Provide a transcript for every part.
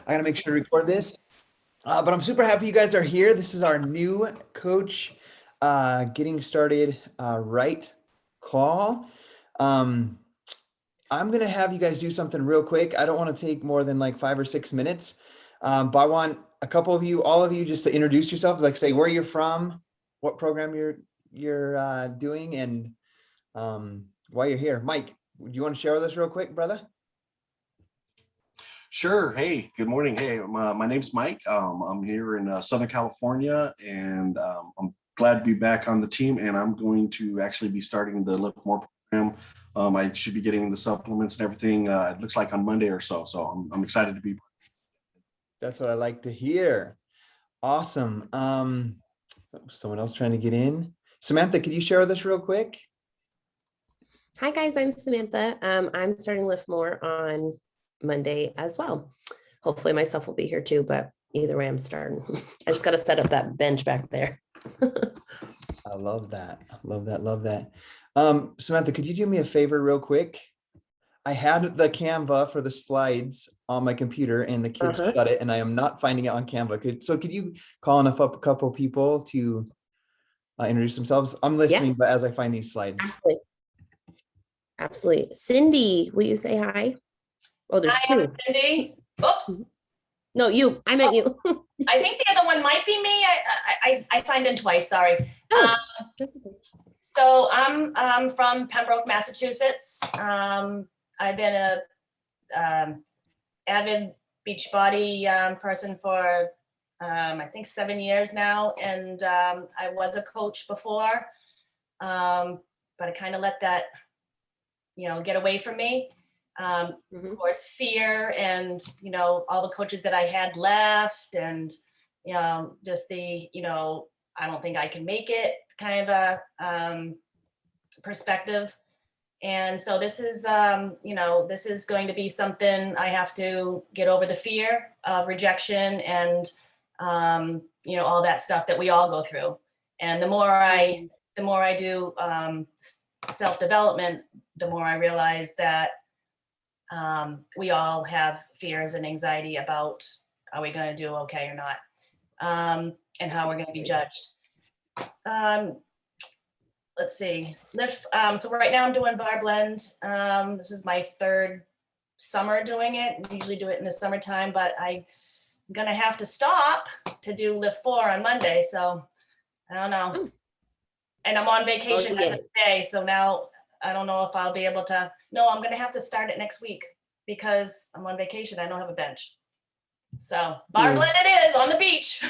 I gotta make sure to record this. But I'm super happy you guys are here. This is our new coach getting started right call. I'm gonna have you guys do something real quick. I don't want to take more than like 5 or 6 minutes. But I want a couple of you, all of you, just to introduce yourself, like say where you're from, what program you're doing, and why you're here. Mike, do you want to share with us real quick, brother? Sure. Hey, good morning. Hey, my name's Mike. I'm here in Southern California, and I'm glad to be back on the team. And I'm going to actually be starting the Lift More program. I should be getting the supplements and everything. It looks like on Monday or so. So I'm excited to be. That's what I like to hear. Awesome. Someone else trying to get in. Samantha, could you share with us real quick? Hi guys, I'm Samantha. I'm starting Lift More on Monday as well. Hopefully myself will be here too, but either way I'm starting. I just got to set up that bench back there. I love that. Love that. Love that. Samantha, could you do me a favor real quick? I had the Canva for the slides on my computer and the kids got it, and I am not finding it on Canva. Could you call enough up a couple people to introduce themselves? I'm listening, but as I find these slides. Absolutely. Absolutely. Cindy, will you say hi? Oh, there's two. I'm Cindy. Oops. No, you. I meant you. I think the other one might be me. I signed in twice. Sorry. Oh, So I'm from Pembroke, Massachusetts. I've been a avid Beachbody person for I think 7 years now, and I was a coach before, but I kind of let that get away from me. Of course, fear and, all the coaches that I had left, and, just the, I don't think I can make it kind of a perspective. And so this is, this is going to be something I have to get over, the fear of rejection and, all that stuff that we all go through. And the more I do self-development, the more I realize that we all have fears and anxiety about, are we going to do okay or not, and how we're going to be judged. Let's see. So right now I'm doing Bar Blend. This is my third summer doing it. We usually do it in the summertime, but I'm going to have to stop to do Lift 4 on Monday. So I don't know. And I'm on vacation as of today. So now I don't know if I'll be able to. No, I'm going to have to start it next week because I'm on vacation. I don't have a bench. So Bar Blend it is on the beach.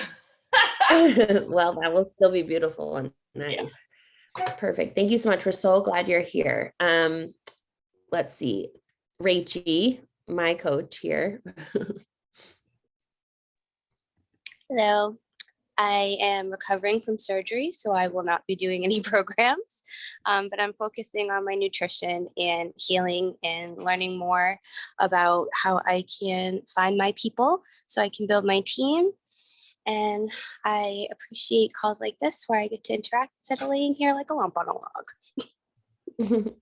Well, that will still be beautiful and nice. Yeah. Perfect. Thank you so much. We're so glad you're here. Let's see. Rachie, my coach here. Hello. I am recovering from surgery, so I will not be doing any programs, but I'm focusing on my nutrition and healing and learning more about how I can find my people so I can build my team. And I appreciate calls like this where I get to interact instead of laying here like a lump on a log.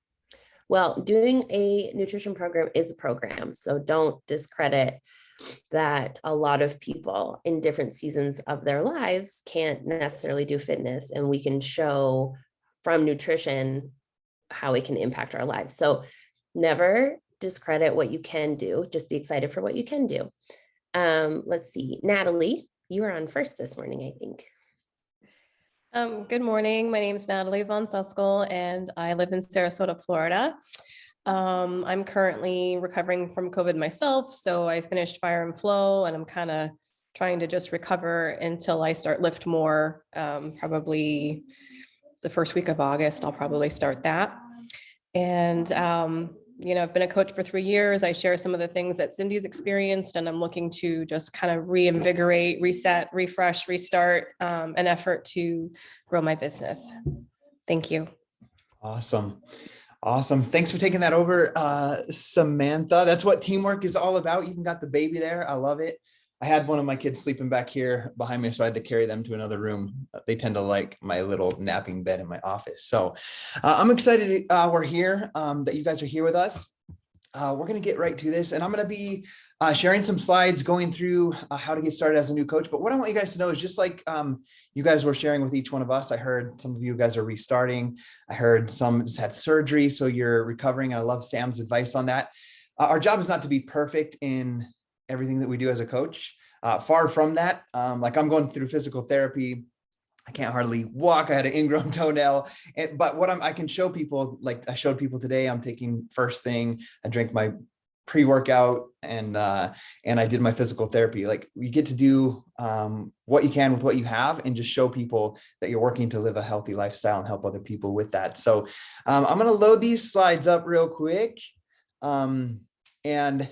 Well, doing a nutrition program is a program, so don't discredit that. A lot of people in different seasons of their lives can't necessarily do fitness, and we can show from nutrition how it can impact our lives. So never discredit what you can do, just be excited for what you can do. Let's see, Natalie, you were on first this morning, I think. Good morning. My name is Natalie Von Suskel, and I live in Sarasota, Florida. I'm currently recovering from COVID myself, so I finished Fire and Flow, and I'm kind of trying to just recover until I start Lift More. Probably the first week of August, I'll probably start that. And I've been a coach for 3 years. I share some of the things that Cindy's experienced, and I'm looking to just kind of reinvigorate, reset, refresh, restart an effort to grow my business. Thank you. Awesome. Awesome. Thanks for taking that over, Samantha. That's what teamwork is all about. You even got the baby there. I love it. I had one of my kids sleeping back here behind me, so I had to carry them to another room. They tend to like my little napping bed in my office. So I'm excited we're here, that you guys are here with us. We're going to get right to this, and I'm going to be sharing some slides, going through how to get started as a new coach. But what I want you guys to know is just like you guys were sharing with each one of us, I heard some of you guys are restarting. I heard some just had surgery, so you're recovering. I love Sam's advice on that. Our job is not to be perfect in everything that we do as a coach. Far from that. Like I'm going through physical therapy. I can't hardly walk. I had an ingrown toenail, but I can show people, like I showed people today, I'm taking first thing, I drank my pre-workout and I did my physical therapy. Like you get to do what you can with what you have and just show people that you're working to live a healthy lifestyle and help other people with that. So I'm going to load these slides up real quick. And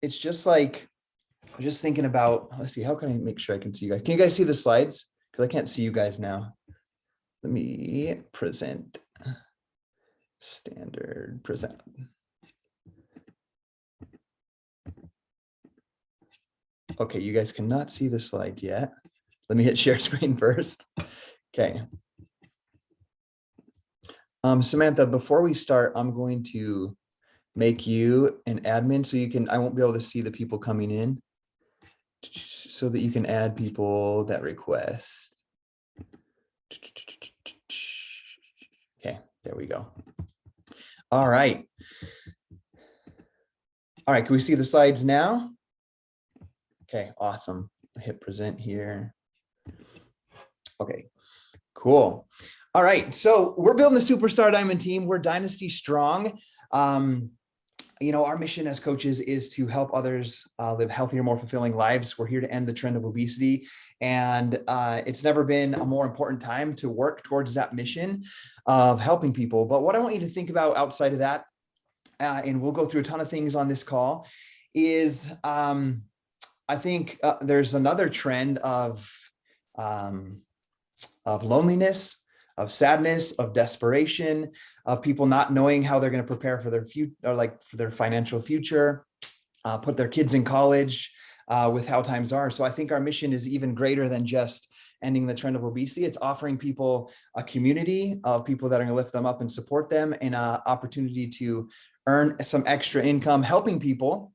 it's just like, I'm just thinking about, let's see, how can I make sure I can see you guys? Can you guys see the slides? Because I can't see you guys now. Let me present. Standard present. Okay, you guys cannot see the slide yet. Let me hit share screen first. Okay. Samantha, before we start, I'm going to make you an admin so you can, I won't be able to see the people coming in, so that you can add people that request. Okay, there we go. All right. All right, can we see the slides now? Okay, awesome. Hit present here. Okay, cool. All right, so we're building the Superstar Diamond team. We're Dynasty Strong. You know, our mission as coaches is to help others live healthier, more fulfilling lives. We're here to end the trend of obesity. And it's never been a more important time to work towards that mission of helping people. But what I want you to think about outside of that, and we'll go through a ton of things on this call, is I think there's another trend of loneliness, of sadness, of desperation, of people not knowing how they're going to prepare for their future, or like for their financial future, put their kids in college with how times are. So I think our mission is even greater than just ending the trend of obesity. It's offering people a community of people that are going to lift them up and support them, and an opportunity to earn some extra income, helping people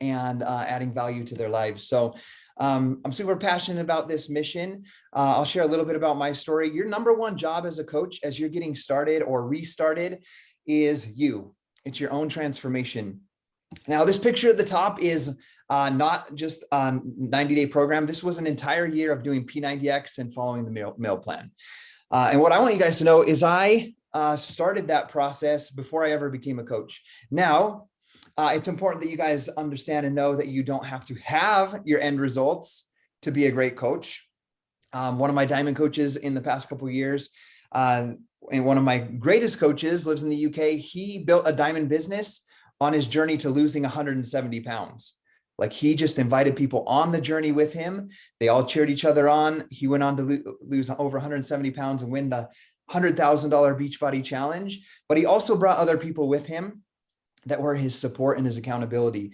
and adding value to their lives. So I'm super passionate about this mission. I'll share a little bit about my story. Your number one job as a coach, as you're getting started or restarted, is you. It's your own transformation. Now, this picture at the top is not just a 90-day program. This was an entire year of doing P90X and following the meal plan. And what I want you guys to know is I started that process before I ever became a coach. Now, it's important that you guys understand and know that you don't have to have your end results to be a great coach. One of my diamond coaches in the past couple of years, and one of my greatest coaches, lives in the UK. He built a diamond business on his journey to losing 170 pounds. Like he just invited people on the journey with him. They all cheered each other on. He went on to lose over 170 pounds and win the $100,000 Beachbody challenge. But he also brought other people with him that were his support and his accountability.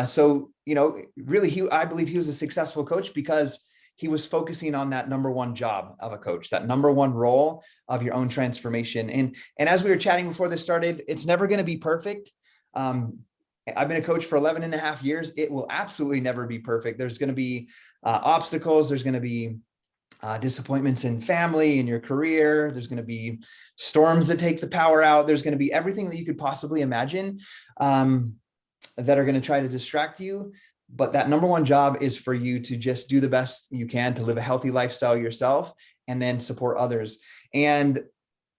So, you know, really, I believe he was a successful coach because he was focusing on that number one job of a coach, that number one role of your own transformation. And as we were chatting before this started, it's never going to be perfect. I've been a coach for 11 and a half years. It will absolutely never be perfect. There's going to be obstacles. There's going to be disappointments in family, in your career. There's going to be storms that take the power out. There's going to be everything that you could possibly imagine that are going to try to distract you. But that number one job is for you to just do the best you can to live a healthy lifestyle yourself and then support others. And,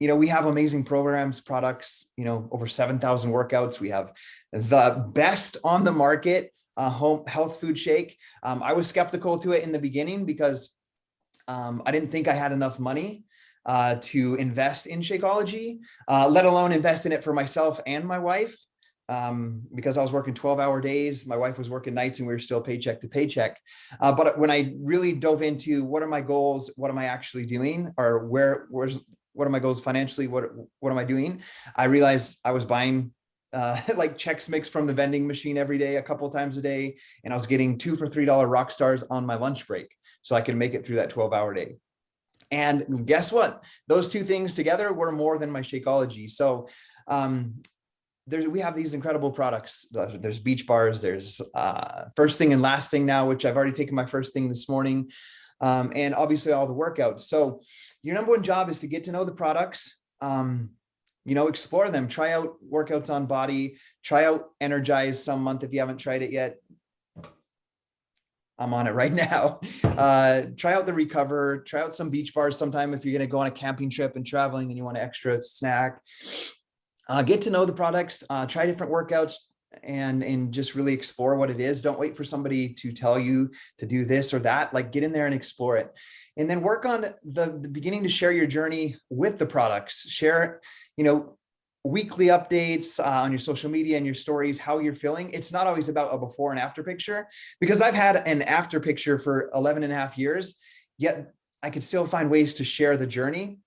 you know, we have amazing programs, products, you know, over 7,000 workouts. We have the best on the market, home health food shake. I was skeptical to it in the beginning because I didn't think I had enough money to invest in Shakeology, let alone invest in it for myself and my wife, because I was working 12-hour days. My wife was working nights and we were still paycheck to paycheck. But when I really dove into what are my goals, what am I actually doing, or what are my goals financially, what am I doing, I realized I was buying like Chex Mix from the vending machine every day, a couple times a day. And I was getting 2 for $3 rock stars on my lunch break, so I could make it through that 12-hour day. And guess what? Those two things together were more than my Shakeology. So we have these incredible products. There's beach bars, there's first thing and last thing now, which I've already taken my first thing this morning. And obviously all the workouts. So your number one job is to get to know the products, explore them, try out workouts on Body, try out Energize some month if you haven't tried it yet. I'm on it right now. Try out the Recover, try out some beach bars sometime if you're going to go on a camping trip and traveling and you want an extra snack. Get to know the products, try different workouts, and just really explore what it is. Don't wait for somebody to tell you to do this or that. Like, get in there and explore it. And then work on the beginning to share your journey with the products. Share, weekly updates on your social media and your stories, how you're feeling. It's not always about a before and after picture, because I've had an after picture for 11 and a half years, yet I could still find ways to share the journey,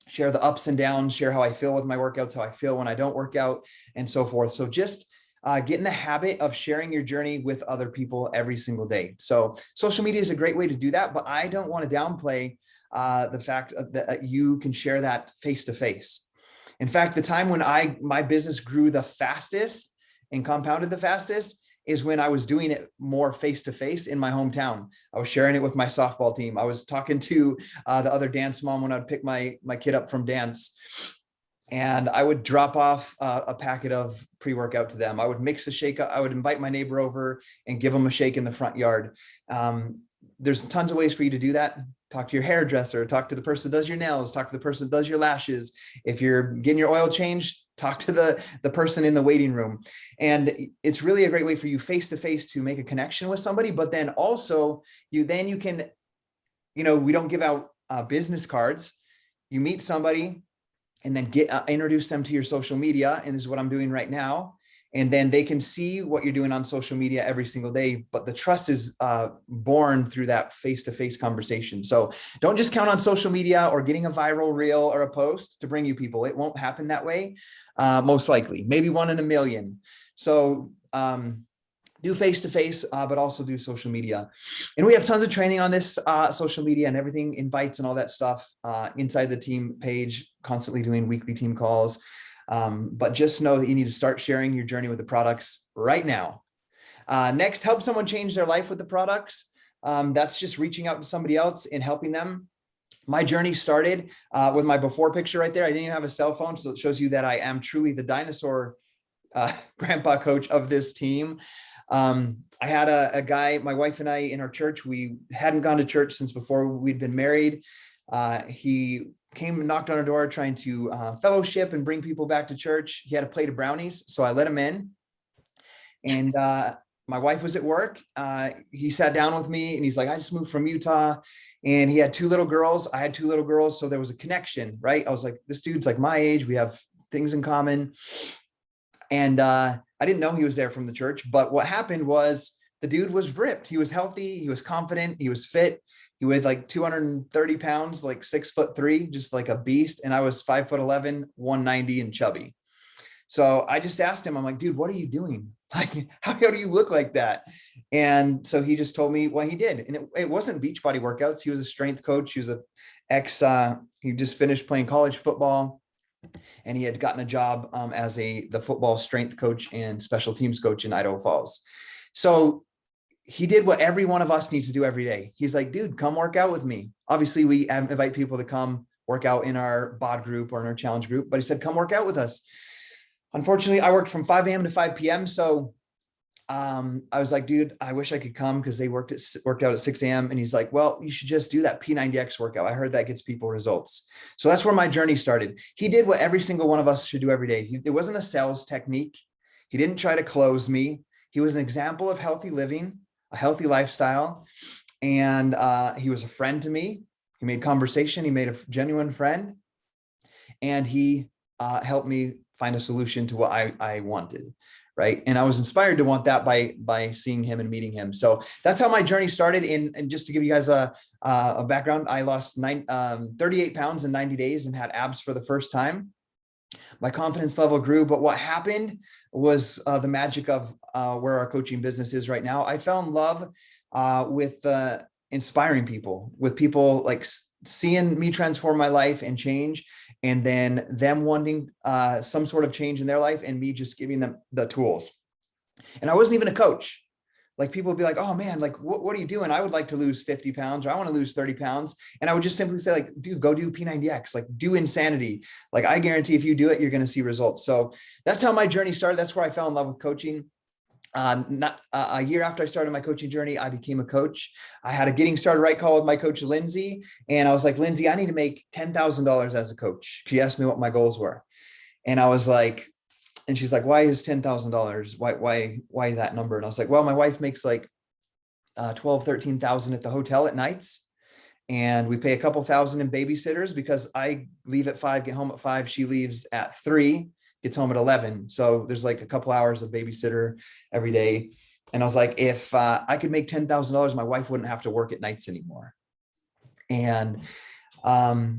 share the ups and downs, share how I feel with my workouts, how I feel when I don't work out, and so forth. So just get in the habit of sharing your journey with other people every single day. So social media is a great way to do that, but I don't want to downplay the fact that you can share that face-to-face. In fact, the time when my business grew the fastest and compounded the fastest is when I was doing it more face-to-face in my hometown. I was sharing it with my softball team. I was talking to the other dance mom when I'd pick my kid up from dance. And I would drop off a packet of pre-workout to them. I would mix a shake. I would invite my neighbor over and give them a shake in the front yard. There's tons of ways for you to do that. Talk to your hairdresser, talk to the person that does your nails, talk to the person that does your lashes. If you're getting your oil changed, talk to the person in the waiting room. And it's really a great way for you face-to-face to make a connection with somebody. But then also you can, we don't give out business cards. You meet somebody and then introduce them to your social media. And this is what I'm doing right now. And then they can see what you're doing on social media every single day. But the trust is born through that face-to-face conversation. So don't just count on social media or getting a viral reel or a post to bring you people. It won't happen that way, most likely. Maybe 1 in a million. So do face-to-face, but also do social media. And we have tons of training on this social media and everything, invites and all that stuff inside the team page, constantly doing weekly team calls. But just know that you need to start sharing your journey with the products right now. Next, help someone change their life with the products. That's just reaching out to somebody else and helping them. My journey started with my before picture right there. I didn't even have a cell phone, so it shows you that I am truly the dinosaur grandpa coach of this team. I had a guy, my wife and I, in our church. We hadn't gone to church since before we'd been married. He came and knocked on our door trying to fellowship and bring people back to church. He had a plate of brownies, so I let him in. And my wife was at work. He sat down with me and he's like, I just moved from Utah. And he had 2 little girls. I had 2 little girls. So there was a connection, right? I was like, this dude's like my age. We have things in common. And I didn't know he was there from the church. But what happened was the dude was ripped. He was healthy. He was confident. He was fit. He weighed like 230 pounds, like 6'3", just like a beast. And I was 5'11", 190 and chubby. So I just asked him, I'm like, dude, what are you doing? Like, how do you look like that? And so he just told me what he did. And it wasn't Beachbody workouts. He was a strength coach. He was he just finished playing college football. And he had gotten a job as the football strength coach and special teams coach in Idaho Falls. So he did what every one of us needs to do every day. He's like, dude, come work out with me. Obviously, we invite people to come work out in our bod group or in our challenge group, but he said, come work out with us. Unfortunately, I worked from 5 a.m. to 5 p.m. So I was like, dude, I wish I could come because they worked out at 6 a.m. And he's like, well, you should just do that P90X workout. I heard that gets people results. So that's where my journey started. He did what every single one of us should do every day. It wasn't a sales technique. He didn't try to close me. He was an example of healthy living, a healthy lifestyle. And he was a friend to me. He made conversation. He made a genuine friend. And he helped me find a solution to what I wanted. Right. And I was inspired to want that by seeing him and meeting him. So that's how my journey started. And just to give you guys a background, I lost 38 pounds in 90 days and had abs for the first time. My confidence level grew. But what happened was the magic of where our coaching business is right now. I fell in love with inspiring people, with people like seeing me transform my life and change. and then them wanting some sort of change in their life and me just giving them the tools. And I wasn't even a coach. Like people would be like, oh man, like what are you doing? I would like to lose 50 pounds, or I want to lose 30 pounds. And I would just simply say like, dude, go do P90X, like do insanity. Like I guarantee if you do it, you're going to see results. So that's how my journey started. That's where I fell in love with coaching. Not a year after I started my coaching journey, I became a coach. I had a getting started right call with my coach, Lindsay. And I was like, Lindsay, I need to make $10,000 as a coach. She asked me what my goals were. And I was like, and she's like, why is $10,000? Why that number? And I was like, well, my wife makes like 12, 13,000 at the hotel at nights. And we pay a couple thousand in babysitters because I leave at 5, get home at 5. She leaves at 3, gets home at 11. So there's like a couple hours of babysitter every day. And I was like, if I could make $10,000, my wife wouldn't have to work at nights anymore. And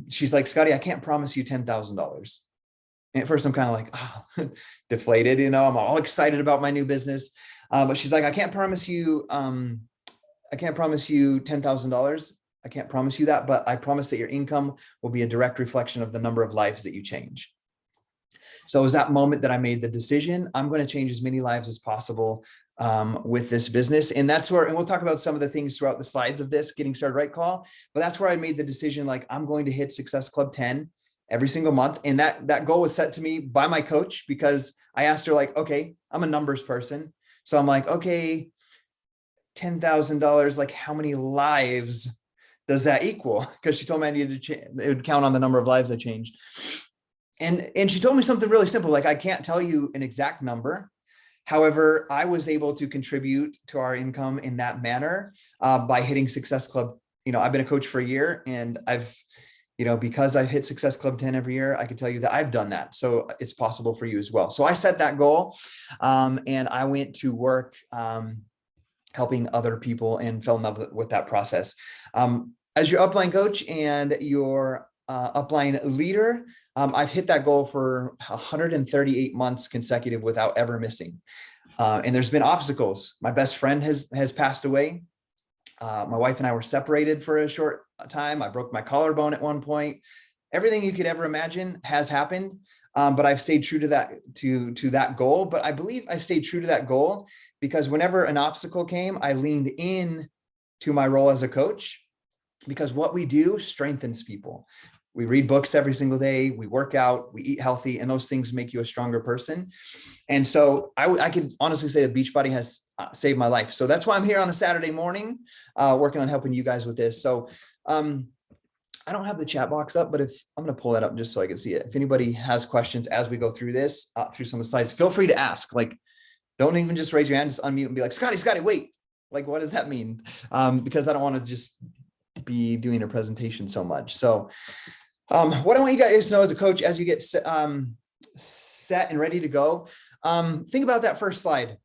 she's like, Scotty, I can't promise you $10,000. And at first I'm kind of like, oh, deflated, you know, I'm all excited about my new business. But she's like, I can't promise you $10,000. I can't promise you that, but I promise that your income will be a direct reflection of the number of lives that you change. So it was that moment that I made the decision. I'm going to change as many lives as possible with this business. And that's where, and we'll talk about some of the things throughout the slides of this Getting Started Right call, but that's where I made the decision, like I'm going to hit Success Club 10 every single month. And that goal was set to me by my coach, because I asked her like, okay, I'm a numbers person. So I'm like, okay, $10,000, like how many lives does that equal? Because she told me I needed to it would count on the number of lives I changed. And she told me something really simple, like I can't tell you an exact number. However, I was able to contribute to our income in that manner by hitting Success Club. You know, I've been a coach for a year, and I've, you know, because I hit Success Club 10 every year, I can tell you that I've done that. So it's possible for you as well. So I set that goal and I went to work helping other people and fell in love with that process. As your upline coach and your upline leader, I've hit that goal for 138 months consecutive without ever missing. And there's been obstacles. My best friend has passed away. My wife and I were separated for a short time. I broke my collarbone at one point. Everything you could ever imagine has happened. But I've stayed true to that goal. But I believe I stayed true to that goal because whenever an obstacle came, I leaned in to my role as a coach, because what we do strengthens people. We read books every single day, we work out, we eat healthy, and those things make you a stronger person. And so I can honestly say that Beachbody has saved my life. So that's why I'm here on a Saturday morning, working on helping you guys with this. So I don't have the chat box up, but if I'm going to pull that up just so I can see it. If anybody has questions as we go through this, through some of the slides, feel free to ask. Like, don't even just raise your hand, just unmute and be like, Scotty, wait. Like, what does that mean? Because I don't want to just be doing a presentation so much. So what I want you guys to know as a coach, as you get set and ready to go, think about that first slide.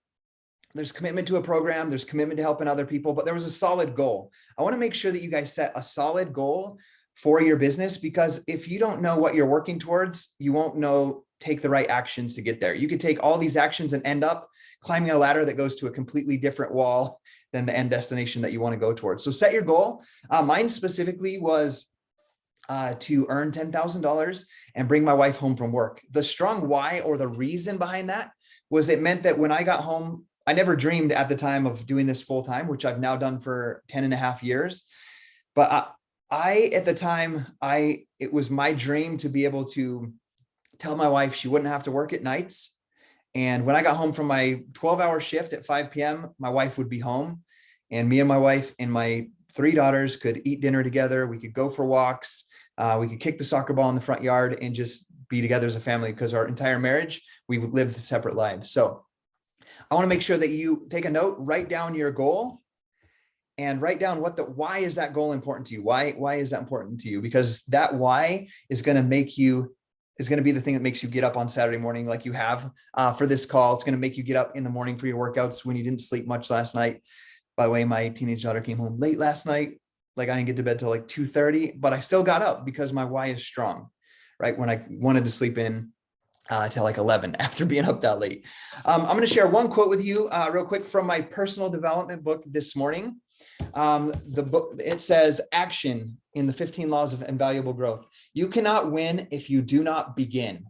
There's commitment to a program, there's commitment to helping other people, but there was a solid goal. I want to make sure that you guys set a solid goal for your business, because if you don't know what you're working towards, you won't take the right actions to get there. You could take all these actions and end up climbing a ladder that goes to a completely different wall than the end destination that you want to go towards. So set your goal. Mine specifically was to earn $10,000 and bring my wife home from work. The strong why, or the reason behind that, was it meant that when I got home, I never dreamed at the time of doing this full time, which I've now done for 10 and a half years. But at the time, it was my dream to be able to tell my wife she wouldn't have to work at nights. And when I got home from my 12-hour shift at 5 p.m., my wife would be home, and me and my wife and my 3 daughters could eat dinner together. We could go for walks. We could kick the soccer ball in the front yard and just be together as a family, because our entire marriage, we would live separate lives. So I want to make sure that you take a note, write down your goal, and write down why is that goal important to you? Why is that important to you? Because that why is going to be the thing that makes you get up on Saturday morning, like you have for this call. It's going to make you get up in the morning for your workouts when you didn't sleep much last night. By the way, my teenage daughter came home late last night. Like, I didn't get to bed till like 2:30, but I still got up because my why is strong, right? When I wanted to sleep in till like 11 after being up that late. I'm going to share one quote with you real quick from my personal development book this morning. The book, it says action in the 15 laws of invaluable growth. You cannot win if you do not begin.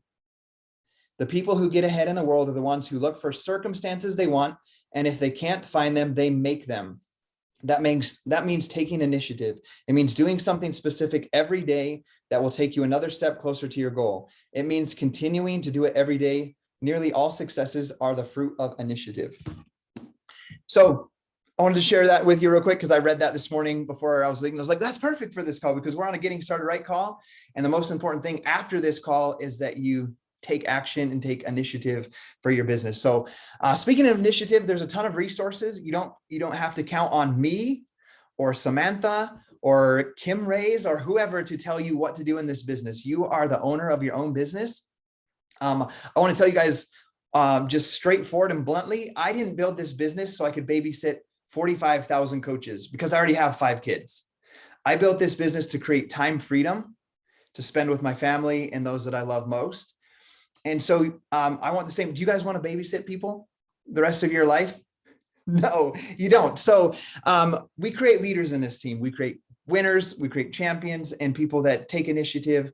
The people who get ahead in the world are the ones who look for circumstances they want, and if they can't find them, they make them. That means taking initiative. It means doing something specific every day that will take you another step closer to your goal. It means continuing to do it every day. Nearly all successes are the fruit of initiative. So I wanted to share that with you real quick because I read that this morning before I was leaving. I was like, that's perfect for this call because we're on a getting started right call. And the most important thing after this call is that you take action and take initiative for your business. So speaking of initiative, there's a ton of resources. You don't have to count on me or Samantha or Kim Rays or whoever to tell you what to do in this business. You are the owner of your own business. I want to tell you guys just straightforward and bluntly, I didn't build this business so I could babysit 45,000 coaches because I already have 5 kids. I built this business to create time freedom to spend with my family and those that I love most. And so I want the same. Do you guys want to babysit people the rest of your life? No, you don't. So we create leaders in this team. We create winners, we create champions and people that take initiative.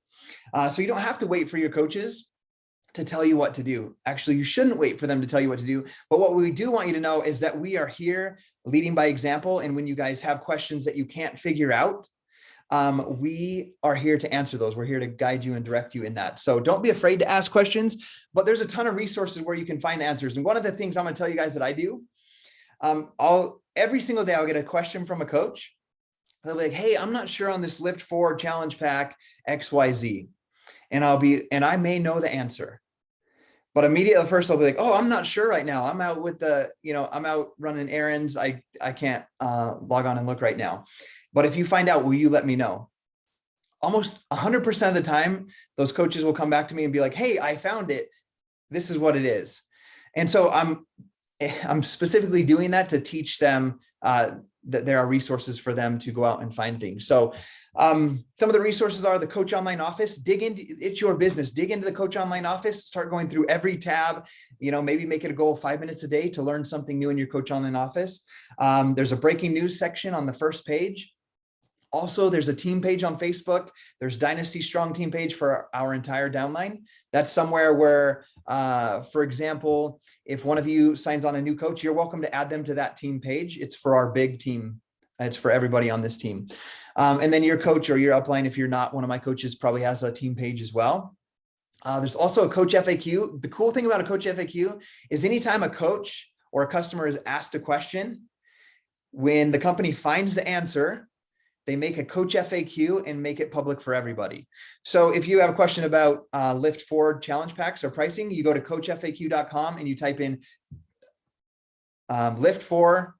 So you don't have to wait for your coaches to tell you what to do. Actually, you shouldn't wait for them to tell you what to do. But what we do want you to know is that we are here leading by example. And when you guys have questions that you can't figure out, we are here to answer those. We're here to guide you and direct you in that. So don't be afraid to ask questions, but there's a ton of resources where you can find the answers. And one of the things I'm going to tell you guys that I do, every single day I'll get a question from a coach. They'll be like, hey, I'm not sure on this Lift 4 challenge pack XYZ. And I may know the answer. But immediately first I'll be like, oh, I'm not sure right now. I'm out with I'm out running errands. I can't log on and look right now. But if you find out, will you let me know? Almost 100% of the time, those coaches will come back to me and be like, hey, I found it. This is what it is. And so I'm specifically doing that to teach them that there are resources for them to go out and find things. So some of the resources are the Coach Online Office. It's your business. Dig into the Coach Online Office. Start going through every tab. Maybe make it a goal 5 minutes a day to learn something new in your Coach Online Office. There's a breaking news section on the first page. Also, there's a team page on Facebook. There's Dynasty Strong team page for our entire downline. That's somewhere where, for example, if one of you signs on a new coach, you're welcome to add them to that team page. It's for our big team. It's for everybody on this team. And then your coach or your upline, if you're not one of my coaches, probably has a team page as well. There's also a coach FAQ. The cool thing about a coach FAQ is anytime a coach or a customer is asked a question, when the company finds the answer, they make a coach FAQ and make it public for everybody. So if you have a question about Lift 4 challenge packs or pricing, you go to coachfaq.com and you type in Lift 4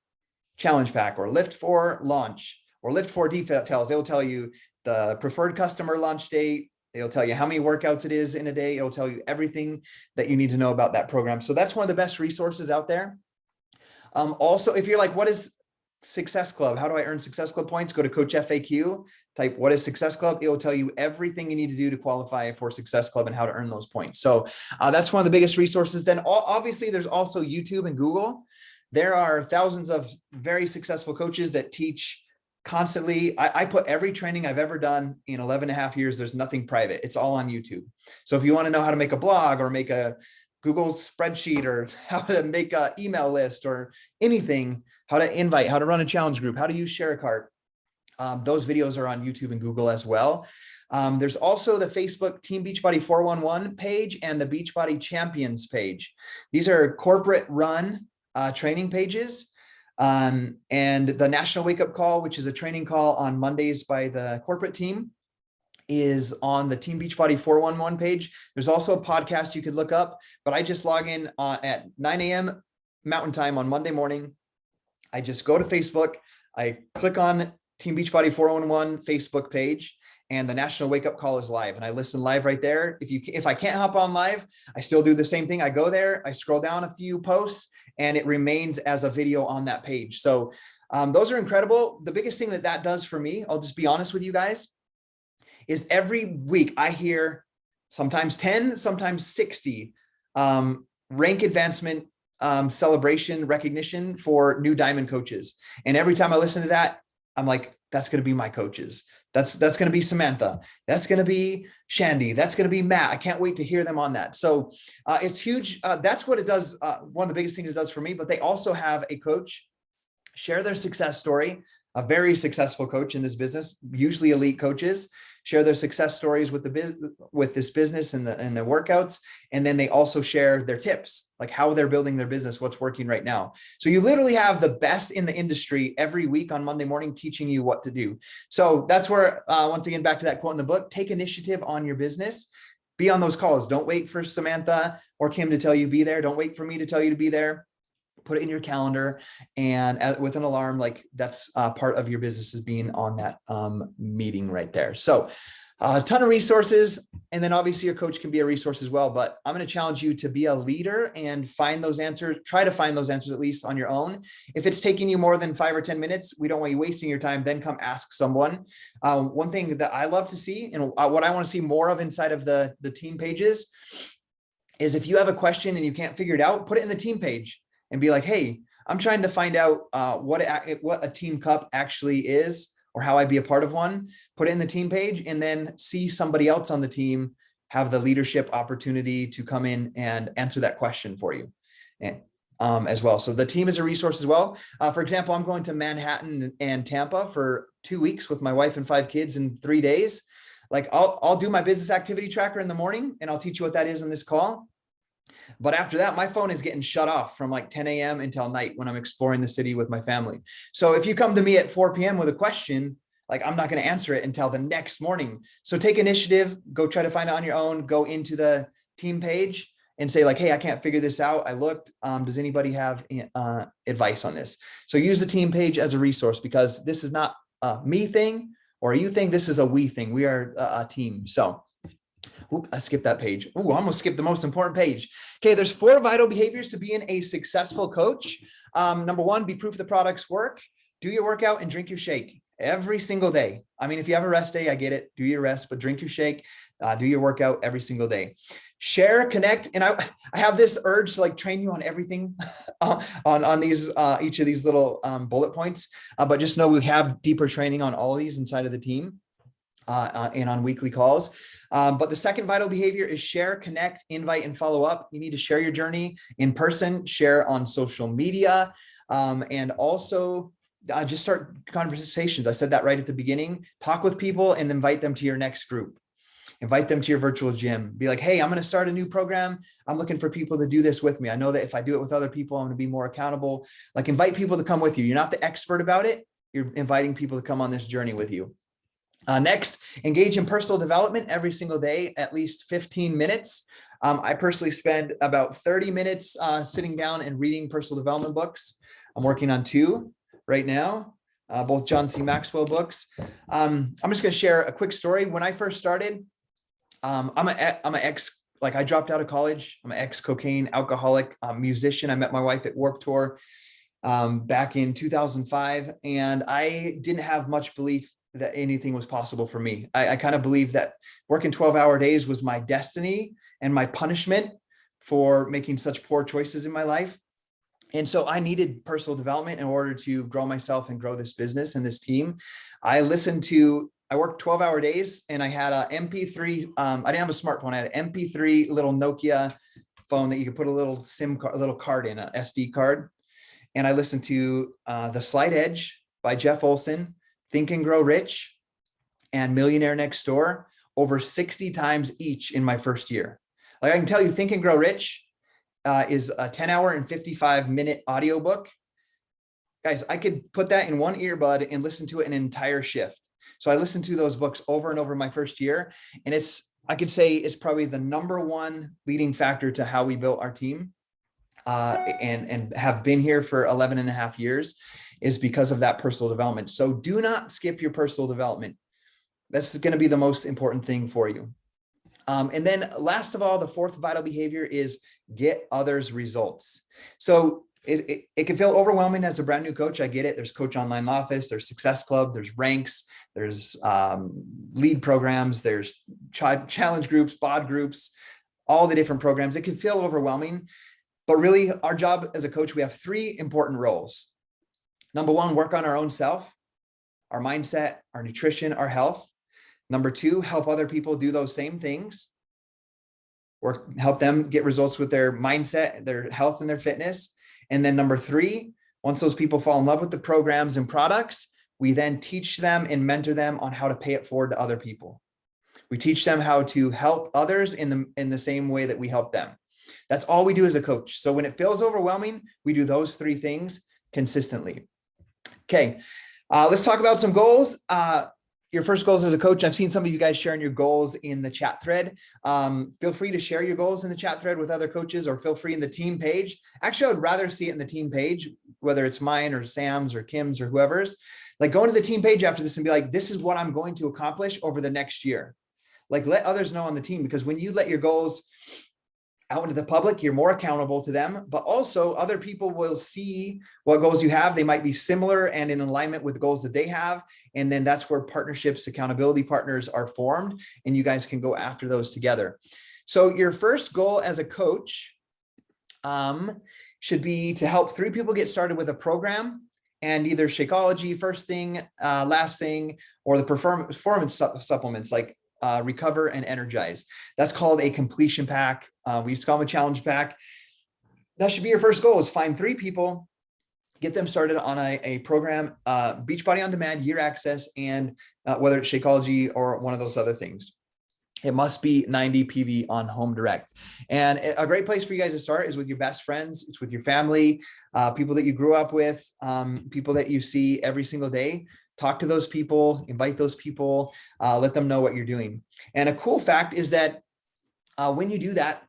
challenge pack or Lift 4 launch or Lift 4 details. They will tell you the preferred customer launch date. They'll tell you how many workouts it is in a day. It'll tell you everything that you need to know about that program. So that's one of the best resources out there. Also, if you're like, what is Success Club? How do I earn Success Club points? Go to Coach FAQ, type what is Success Club? It will tell you everything you need to do to qualify for Success Club and how to earn those points. So that's one of the biggest resources. Then obviously there's also YouTube and Google. There are thousands of very successful coaches that teach constantly. I put every training I've ever done in 11 and a half years. There's nothing private. It's all on YouTube. So if you want to know how to make a blog or make a Google spreadsheet or how to make an email list or anything, how to invite, how to run a challenge group, how to use ShareCart. Those videos are on YouTube and Google as well. There's also the Facebook Team Beachbody 411 page and the Beachbody Champions page. These are corporate run training pages. And the National Wake Up Call, which is a training call on Mondays by the corporate team, is on the Team Beachbody 411 page. There's also a podcast you could look up, but I just log in at 9 a.m. Mountain Time on Monday morning. I just go to Facebook, I click on Team Beachbody 411 Facebook page, and the National Wake Up Call is live, and I listen live right there. If I can't hop on live, I still do the same thing. I go there, I scroll down a few posts, and it remains as a video on that page. So those are incredible. The biggest thing that does for me, I'll just be honest with you guys, is every week I hear sometimes 10, sometimes 60 rank advancement celebration recognition for new diamond coaches. And every time I listen to that, I'm like, that's going to be my coaches. That's going to be Samantha. That's going to be Shandy. That's going to be Matt. I can't wait to hear them on that. So it's huge. That's what it does. One of the biggest things it does for me, but they also have a coach share their success story. A very successful coach in this business, usually elite coaches, share their success stories with this business and the workouts. And then they also share their tips, like how they're building their business, what's working right now. So you literally have the best in the industry every week on Monday morning teaching you what to do. So that's where, once again, back to that quote in the book, take initiative on your business. Be on those calls. Don't wait for Samantha or Kim to tell you be there. Don't wait for me to tell you to be there. Put it in your calendar, and with an alarm, like that's part of your business is being on that meeting right there. So a ton of resources. And then obviously your coach can be a resource as well, but I'm going to challenge you to be a leader and find those answers, try to find those answers at least on your own. If it's taking you more than 5 or 10 minutes, we don't want you wasting your time, then come ask someone. One thing that I love to see and what I want to see more of inside of the team pages is if you have a question and you can't figure it out, put it in the team page. And be like, hey, I'm trying to find out what a team cup actually is or how I be a part of one. Put it in the team page and then see somebody else on the team have the leadership opportunity to come in and answer that question for you as well. So the team is a resource as well. For example, I'm going to Manhattan and Tampa for 2 weeks with my wife and 5 kids in 3 days. Like I'll do my business activity tracker in the morning and I'll teach you what that is in this call. But after that, my phone is getting shut off from like 10 a.m. until night when I'm exploring the city with my family. So if you come to me at 4 p.m. with a question, like I'm not going to answer it until the next morning. So take initiative, go try to find it on your own, go into the team page and say like, hey, I can't figure this out. I looked, does anybody have advice on this? So use the team page as a resource because this is not a me thing or you think this is a we thing. We are a team. So I skipped that page. I almost skipped the most important page. Okay, there's 4 vital behaviors to being a successful coach. Number 1, be proof the products work. Do your workout and drink your shake every single day. I mean, if you have a rest day, I get it. Do your rest, but drink your shake. Do your workout every single day. Share, connect, and I have this urge to like train you on everything on these each of these little bullet points. But just know we have deeper training on all of these inside of the team. And on weekly calls. But the second vital behavior is share, connect, invite, and follow up. You need to share your journey in person, share on social media, and also just start conversations. I said that right at the beginning. Talk with people and invite them to your next group. Invite them to your virtual gym. Be like, hey, I'm going to start a new program. I'm looking for people to do this with me. I know that if I do it with other people, I'm going to be more accountable. Like invite people to come with you. You're not the expert about it. You're inviting people to come on this journey with you. Next, engage in personal development every single day, at least 15 minutes. I personally spend about 30 minutes sitting down and reading personal development books. I'm working on 2 right now, both John C. Maxwell books. I'm just going to share a quick story. When I first started, I'm an ex, like I dropped out of college. I'm an ex-cocaine alcoholic musician. I met my wife at Warped Tour back in 2005, and I didn't have much belief that anything was possible for me. I kind of believed that working 12-hour days was my destiny and my punishment for making such poor choices in my life. And so I needed personal development in order to grow myself and grow this business and this team. I worked 12-hour days and I had a MP3. I didn't have a smartphone. I had an MP3 little Nokia phone that you could put a little SIM card, a little card in, an SD card. And I listened to The Slight Edge by Jeff Olson, Think and Grow Rich, and Millionaire Next Door over 60 times each in my first year. Like I can tell you, Think and Grow Rich is a 10-hour and 55-minute audiobook. Guys, I could put that in one earbud and listen to it an entire shift. So I listened to those books over and over my first year. And I could say it's probably the #1 leading factor to how we built our team and have been here for 11 and a half years is because of that personal development. So do not skip your personal development. That's going to be the most important thing for you. And then last of all, the 4th vital behavior is get others results. So it can feel overwhelming as a brand new coach. I get it. There's Coach Online Office, there's Success Club, there's ranks, there's lead programs, there's challenge groups, bod groups, all the different programs. It can feel overwhelming. But really, our job as a coach, we have three important roles. Number one, work on our own self, our mindset, our nutrition, our health. Number two, help other people do those same things, or help them get results with their mindset, their health, and their fitness. And then number three, once those people fall in love with the programs and products, we then teach them and mentor them on how to pay it forward to other people. We teach them how to help others in the same way that we help them. That's all we do as a coach. So when it feels overwhelming, we do those three things consistently. Okay, let's talk about some goals. Your first goals as a coach. I've seen some of you guys sharing your goals in the chat thread. Feel free to share your goals in the chat thread with other coaches, or feel free in the team page. Actually, I would rather see it in the team page, whether it's mine or Sam's or Kim's or whoever's. Like, go into the team page after this and be like, this is what I'm going to accomplish over the next year. Like, let others know on the team, because when you let your goals out into the public, you're more accountable to them, but also other people will see what goals you have. They might be similar and in alignment with the goals that they have. And then that's where partnerships, accountability partners are formed, and you guys can go after those together. So your first goal as a coach should be to help 3 people get started with a program, and either Shakeology, first thing, last thing, or the performance supplements like Recover and Energize. That's called a completion pack. We used to call them a challenge pack. That should be your first goal, is find 3 people, get them started on a program, Beachbody On Demand, year access, and whether it's Shakeology or one of those other things. It must be 90 PV on Home Direct. And a great place for you guys to start is with your best friends. It's with your family, people that you grew up with, people that you see every single day. Talk to those people, invite those people, let them know what you're doing. And a cool fact is that when you do that,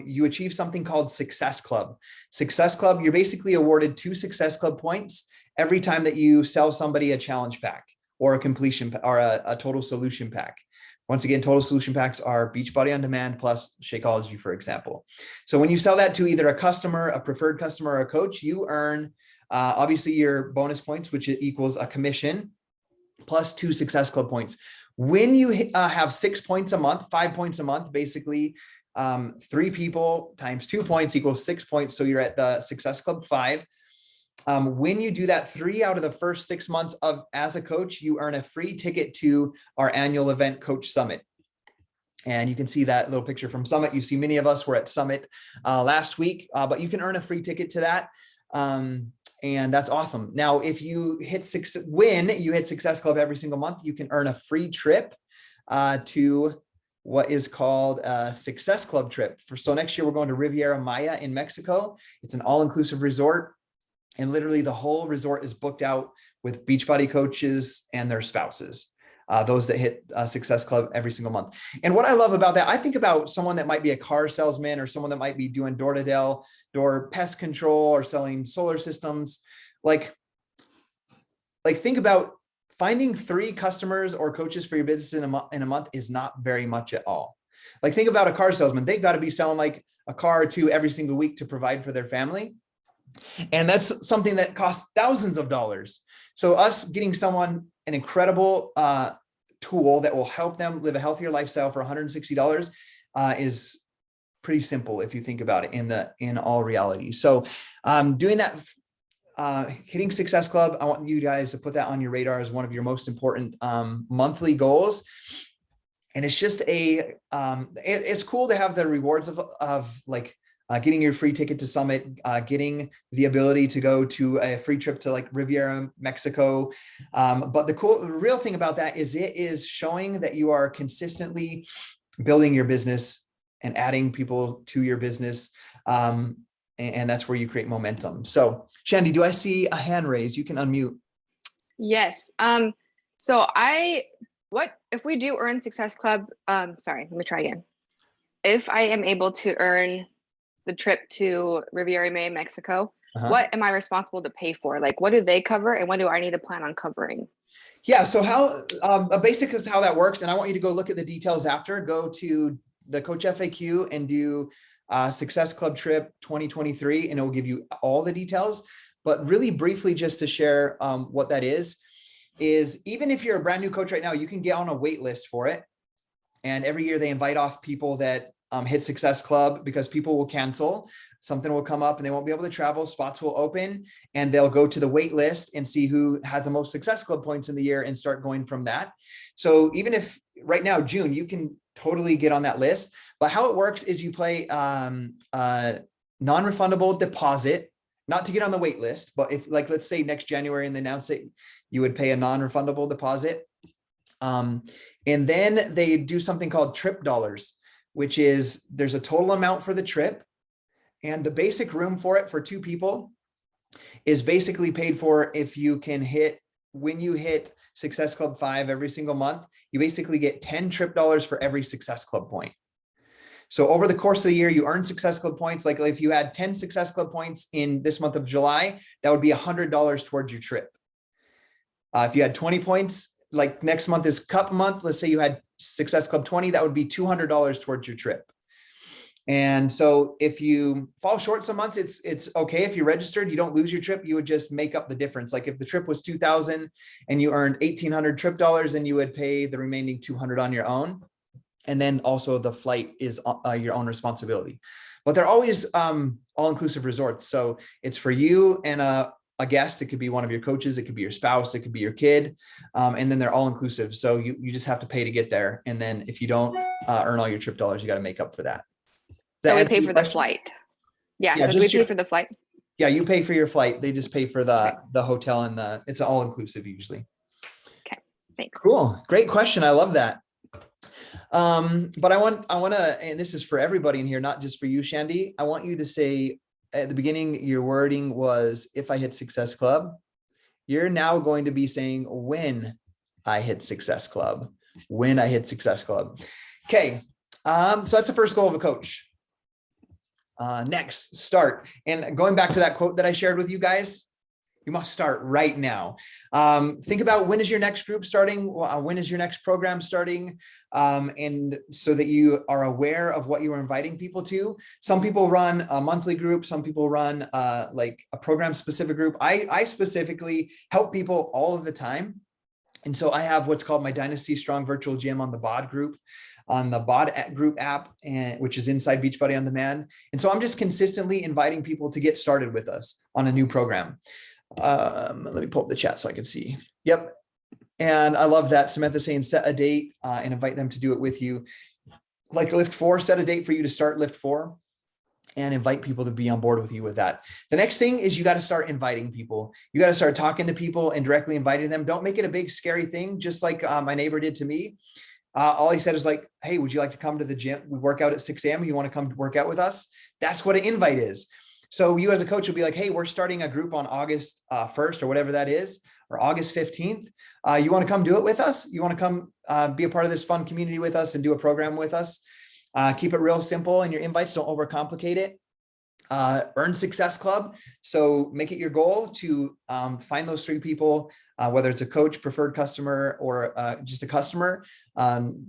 you achieve something called Success Club. Success Club, you're basically awarded 2 Success Club points every time that you sell somebody a challenge pack or a completion or a total solution pack. Once again, total solution packs are Beachbody On Demand plus Shakeology, for example. So when you sell that to either a customer, a preferred customer, or a coach, you earn obviously your bonus points, which equals a commission, plus 2 Success Club points. When you have 6 points a month, 5 points a month, basically 3 people times 2 points equals 6 points. So you're at the Success Club 5. When you do that 3 out of the first 6 months as a coach, you earn a free ticket to our annual event, Coach Summit. And you can see that little picture from Summit. You see many of us were at Summit last week, but you can earn a free ticket to that. And that's awesome. Now, if you when you hit Success Club every single month, you can earn a free trip to what is called a Success Club trip. So next year, we're going to Riviera Maya in Mexico. It's an all-inclusive resort. And literally the whole resort is booked out with Beachbody coaches and their spouses, those that hit Success Club every single month. And what I love about that, I think about someone that might be a car salesman, or someone that might be doing door pest control, or selling solar systems. Like think about finding 3 customers or coaches for your business in a month is not very much at all. Like, think about a car salesman. They've got to be selling like a car or 2 every single week to provide for their family. And that's something that costs thousands of dollars. So us getting someone an incredible tool that will help them live a healthier lifestyle for $160 is pretty simple if you think about it in all reality. So doing that, hitting Success Club, I want you guys to put that on your radar as one of your most important monthly goals. And it's just it's cool to have the rewards of like getting your free ticket to Summit, getting the ability to go to a free trip to like Riviera, Mexico. But the real thing about that is it is showing that you are consistently building your business and adding people to your business. And that's where you create momentum. So Shandy, do I see a hand raised? You can unmute. Yes. So what if we do earn Success Club? Sorry, let me try again. If I am able to earn the trip to Riviera Maya, Mexico, what am I responsible to pay for? Like, what do they cover, and what do I need to plan on covering? Yeah, so how a basic is how that works, and I want you to go look at the details after. Go to the Coach FAQ and do Success Club Trip 2023, and it will give you all the details. But really briefly, just to share what that is even if you're a brand new coach right now, you can get on a wait list for it. And every year they invite off people that hit Success Club, because people will cancel. something will come up and they won't be able to travel, spots will open, and they'll go to the wait list and see who had the most Success Club points in the year and start going from that. So even if right now, June, you can totally get on that list, but how it works is you play non-refundable deposit, not to get on the wait list, but if, like, let's say next January and they announce it, you would pay a non-refundable deposit. And then they do something called trip dollars, which is there's a total amount for the trip, and the basic room for it for 2 people is basically paid for if you can hit, when you hit Success Club 5 every single month, you basically get 10 trip dollars for every Success Club point. So over the course of the year, you earn Success Club points. Like if you had 10 Success Club points in this month of July, that would be $100 towards your trip. If you had 20 points, like next month is Cup month, let's say you had Success Club 20, that would be $200 towards your trip. And so if you fall short some months, it's okay. If you're registered, you don't lose your trip. You would just make up the difference. Like if the trip was 2,000 and you earned 1,800 trip dollars, and you would pay the remaining 200 on your own. And then also the flight is your own responsibility, but they're always all-inclusive resorts. So it's for you and a guest. It could be one of your coaches. It could be your spouse. It could be your kid. And then they're all inclusive. So you just have to pay to get there. And then if you don't earn all your trip dollars, you got to make up for that. So we pay for the flight. Yeah. Yeah, So we pay for the flight. Yeah, you pay for your flight. They just pay for the hotel, and it's all inclusive usually. Okay, thanks. Cool. Great question. I love that. But I want to, and this is for everybody in here, not just for you, Shandy. I want you to say at the beginning, your wording was, if I hit Success Club. You're now going to be saying, when I hit Success Club, when I hit Success Club. Okay. So that's the first goal of a coach. Next, start. And going back to that quote that I shared with you guys, you must start right now. Think about, when is your next group starting? When is your next program starting? And so that you are aware of what you are inviting people to. Some people run a monthly group. Some people run like a program specific group. I specifically help people all of the time. And so I have what's called my Dynasty Strong Virtual Gym on the BOD group, on the BOD group app, which is inside Beachbody On Demand. And so I'm just consistently inviting people to get started with us on a new program. Let me pull up the chat so I can see. Yep. And I love that. Samantha saying set a date and invite them to do it with you. Like Lift 4, set a date for you to start Lift 4 and invite people to be on board with you with that. The next thing is you got to start inviting people. You got to start talking to people and directly inviting them. Don't make it a big scary thing, just like my neighbor did to me. All he said is like, hey, would you like to come to the gym? We work out at 6 a.m. You want to come work out with us? That's what an invite is. So you as a coach will be like, hey, we're starting a group on August 1st or whatever that is, or August 15th. You want to come do it with us? You want to come be a part of this fun community with us and do a program with us? Keep it real simple in your invites. Don't overcomplicate it. Earn Success Club. So make it your goal to find those 3 people, whether it's a coach, preferred customer, or just a customer.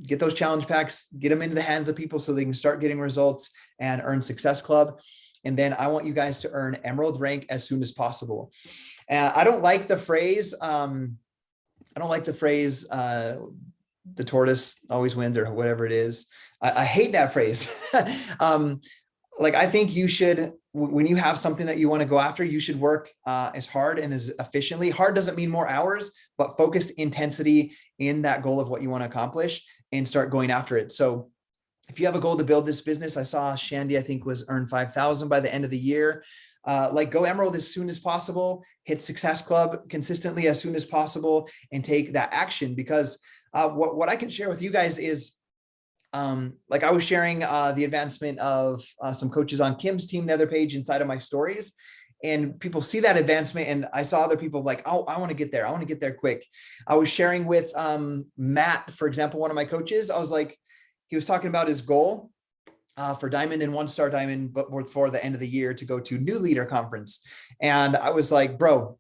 Get those challenge packs, get them into the hands of people so they can start getting results and earn Success Club. And then I want you guys to earn Emerald rank as soon as possible. I don't like the phrase, the tortoise always wins, or whatever it is. I hate that phrase. Like, I think you should, when you have something that you want to go after, you should work as hard and as efficiently. Hard doesn't mean more hours, but focused intensity in that goal of what you want to accomplish, and start going after it. So if you have a goal to build this business, I saw Shandy, I think, was earn 5,000 by the end of the year. Like, go Emerald as soon as possible, hit Success Club consistently as soon as possible, and take that action. Because what I can share with you guys is, like I was sharing the advancement of some coaches on Kim's team, the other page inside of my stories, and people see that advancement. And I saw other people like, oh, I want to get there. I want to get there quick. I was sharing with Matt, for example, one of my coaches. I was like, he was talking about his goal for Diamond and 1-star Diamond, but before the end of the year, to go to New Leader Conference. And I was like, bro,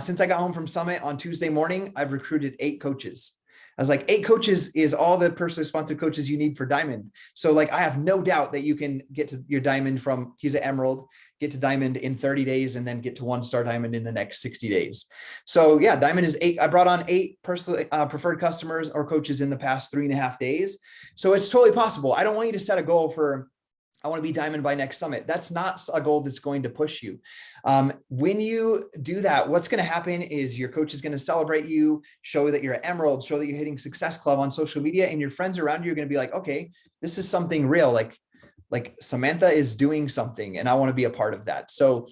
since I got home from Summit on Tuesday morning, I've recruited 8 coaches. I was like, 8 coaches is all the personally sponsored coaches you need for Diamond. So like, I have no doubt that you can get to your Diamond from, he's at Emerald, get to Diamond in 30 days, and then get to 1-star Diamond in the next 60 days. So yeah, Diamond is 8. I brought on 8 personally preferred customers or coaches in the past 3.5 days. So it's totally possible. I don't want you to set a goal for I want to be diamond by next summit. That's not a goal that's going to push you. When you do that, what's going to happen is your coach is going to celebrate you, show that you're an emerald, show that you're hitting Success Club on social media, and your friends around you are going to be like, okay, this is something real. Like Samantha is doing something and I want to be a part of that. So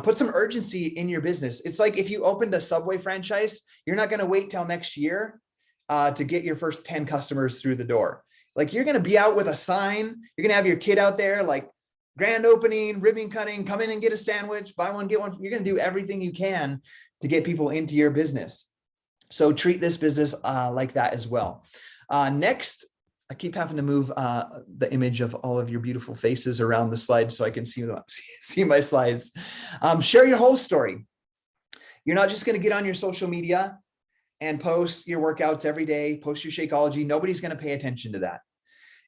put some urgency in your business. It's like if you opened a Subway franchise, you're not going to wait till next year to get your first 10 customers through the door. Like you're going to be out with a sign. You're going to have your kid out there, like grand opening, ribbon cutting, come in and get a sandwich, buy one, get one. You're going to do everything you can to get people into your business. So treat this business like that as well. Next, I keep having to move the image of all of your beautiful faces around the slide so I can see my slides. Share your whole story. You're not just going to get on your social media and post your workouts every day, post your Shakeology. Nobody's going to pay attention to that.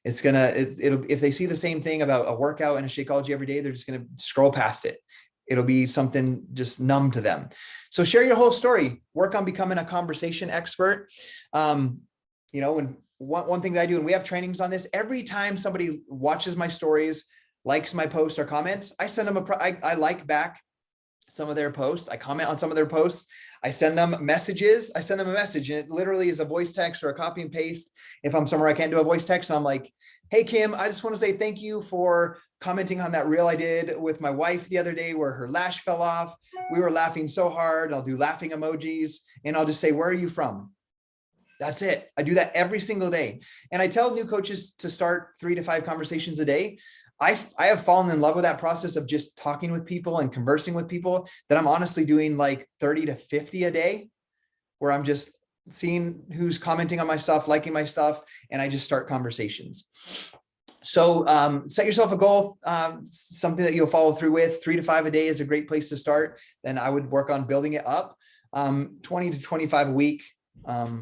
It'll if they see the same thing about a workout and a Shakeology every day, they're just going to scroll past it. It'll be something just numb to them. So share your whole story. Work on becoming a conversation expert. When one thing that I do, and we have trainings on this, every time somebody watches my stories, likes my post or comments, I send them I like back some of their posts. I comment on some of their posts. I send them messages. I send them a message, and it literally is a voice text or a copy and paste. If I'm somewhere I can't do a voice text, I'm like, hey, Kim, I just want to say thank you for commenting on that reel I did with my wife the other day where her lash fell off. We were laughing so hard. I'll do laughing emojis, and I'll just say, where are you from? That's it. I do that every single day. And I tell new coaches to start 3 to 5 conversations a day. I have fallen in love with that process of just talking with people and conversing with people, that I'm honestly doing like 30 to 50 a day, where I'm just seeing who's commenting on my stuff, liking my stuff, and I just start conversations. So set yourself a goal, something that you'll follow through with. 3 to 5 a day is a great place to start. Then I would work on building it up. 20 to 25 a week.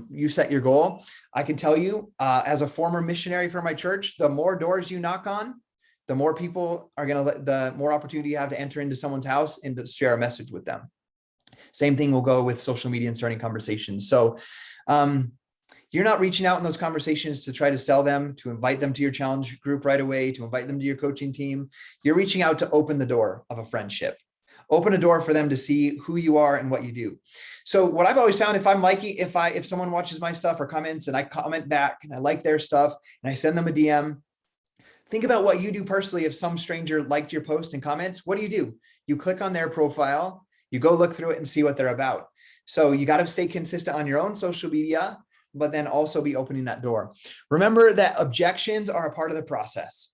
You set your goal. I can tell you, as a former missionary for my church, the more doors you knock on, the more people are the more opportunity you have to enter into someone's house and to share a message with them. Same thing will go with social media and starting conversations. So you're not reaching out in those conversations to try to sell them, to invite them to your challenge group right away, to invite them to your coaching team. You're reaching out to open the door of a friendship. Open a door for them to see who you are and what you do. So what I've always found, if someone watches my stuff or comments and I comment back and I like their stuff and I send them a DM, think about what you do personally. If some stranger liked your post and comments, what do? You click on their profile, you go look through it and see what they're about. So you got to stay consistent on your own social media, but then also be opening that door. Remember that objections are a part of the process.